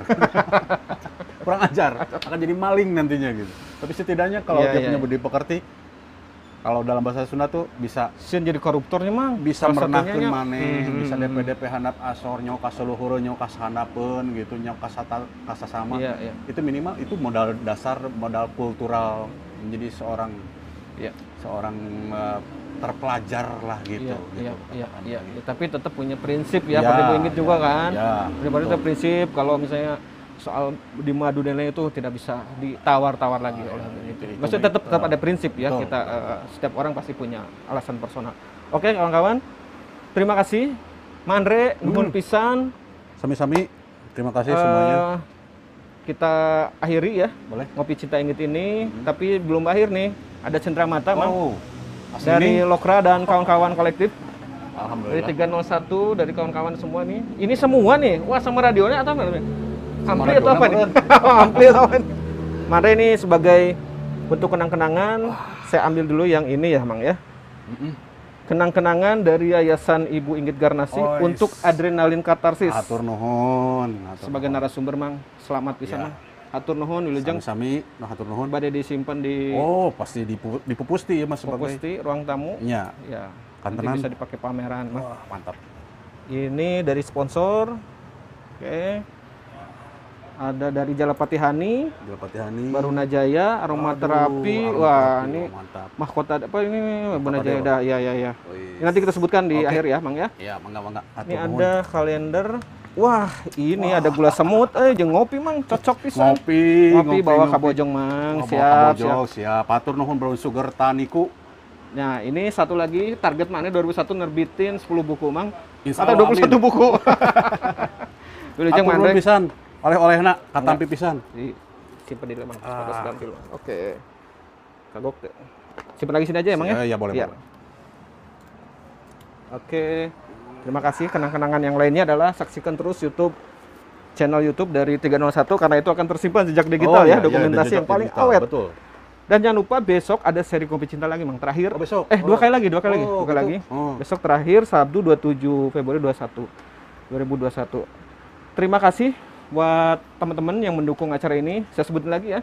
Kurang ajar, akan jadi maling nantinya gitu. Tapi setidaknya kalau dia punya budi pekerti, kalau dalam bahasa Sunda tuh bisa jadi koruptornya Mang. Bisa merenahkeun maneh, bisa DP handap asor, nyok kaseluhur, nyok kasandapeun gitu, nyok kasasama. Itu minimal itu modal dasar, modal kultural menjadi seorang terpelajar lah gitu. Iya. Tapi tetap punya prinsip ya, Pak Ibu ingat juga kan. Daripada prinsip kalau misalnya soal di madu dan lain itu tidak bisa ditawar-tawar lagi oleh itu. Maksudnya tetap ada prinsip ya. Kita setiap orang pasti punya alasan personal. Oke kawan-kawan, terima kasih Mang Andre, nuhun pisan. Sami-sami, terima kasih semuanya. Kita akhiri ya. Boleh. Ngopi Cinta Inggit ini, tapi belum akhir nih. Ada cenderamata Mang. Asli dari Lokra dan kawan-kawan kolektif. Alhamdulillah. Dari 301 dari kawan-kawan semua nih. Ini semua nih. Wah, sama radionya atau apa? Ampli atau apa nih? Ampli atau apa? Mari ini sebagai bentuk kenang-kenangan, saya ambil dulu yang ini ya, Mang ya. Kenang-kenangan dari Yayasan Ibu Inggit Garnasi untuk adrenalin katarsis. Hatur nuhun. Sebagai narasumber, Mang. Selamat pisan, Mang. Hatur nuhun, wilujeng. Sami, hatur nuhun. Bade disimpan di pasti di Pupusti ya Mas sebagai Pupusti, ruang tamu. Iya. Ya. Kantenan. Bisa dipakai pameran, Mang. Wah, mantap. Ini dari sponsor. Oke. Ada dari Jalapati Hani, Baruna Jaya, aromaterapi. Wah, ini mantap. Mahkota apa ini? Baruna Jaya dah. Ya. Nanti kita sebutkan di akhir ya, Mang ya. Iya, mangga. Ini ada kalender. Wah, ini ada gula semut. Jeung ngopi, Mang. Cocok pisan. Ngopi bawa kabojong, Mang. Siap. Atur nuhun Brown Sugar Taniku. Nah, ini satu lagi target mana 2001 nerbitin 10 buku, Mang. Atau 21 buku. Wilujeng Mang pisan. Oleh-oleh nak, katampi pisan. Simpan di Mang. Oke. Kagok. Simpan lagi sini aja ya, Mang ya? Iya, boleh. Oke. Terima kasih. Kenang-kenangan yang lainnya adalah saksikan terus channel YouTube dari 301 karena itu akan tersimpan jejak digital dokumentasi yang paling awet. Betul. Dan jangan lupa besok ada seri Kopi Cinta lagi, Mang. Terakhir. Besok. Dua kali lagi. Besok terakhir Sabtu 27 Februari 2021. Terima kasih buat teman-teman yang mendukung acara ini. Saya sebutin lagi ya.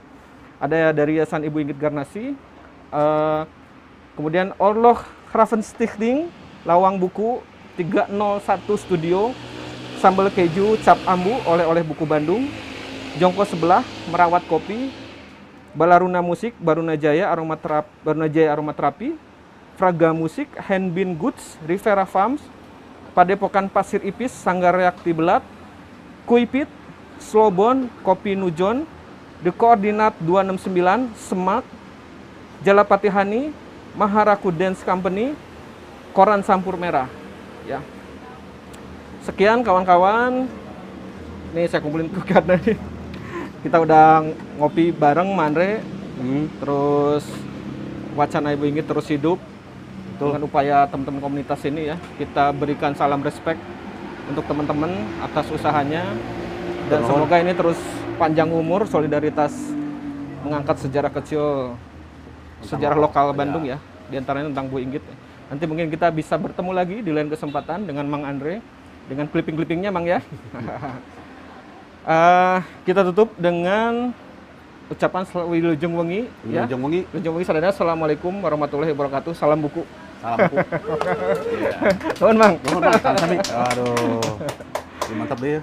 Ada dari Yayasan Ibu Inggit Garnasi, kemudian Orloh Gravenstichting, Lawang Buku, 301 Studio, Sambal Keju, Cap Ambu, oleh-oleh buku Bandung, Jongko Sebelah, Merawat Kopi, Balaruna Musik, Baruna Jaya Aromaterapi, Fraga Musik, Handbin Goods, Rivera Farms, Padepokan Pasir Ipis, Sanggar Reakti Belat, Kuipit, Slobon, Kopi Nujon, The Koordinat 269, Semak, Jalapati Hani, Maharaku Dance Company, Koran Sampur Merah. Ya. Sekian kawan-kawan. Nih saya kumpulin tuh karena nih. Kita udah ngopi bareng Mang Andre. Terus wacana Ibu Inggit terus hidup. Dengan upaya teman-teman komunitas ini ya. Kita berikan salam respect untuk teman-teman atas usahanya. Dan semoga ini terus panjang umur, solidaritas mengangkat sejarah kecil, sejarah lokal Bandung ya, diantaranya tentang Bu Inggit. Nanti mungkin kita bisa bertemu lagi di lain kesempatan dengan Mang Andre, dengan clipping-clippingnya Mang ya. Kita tutup dengan ucapan Wilujeng Wengi ya. Wilujeng Wengi sadaya. Assalamualaikum warahmatullahi wabarakatuh. Salam buku. Nuhun Mang. Aduh. Mantap deh ya.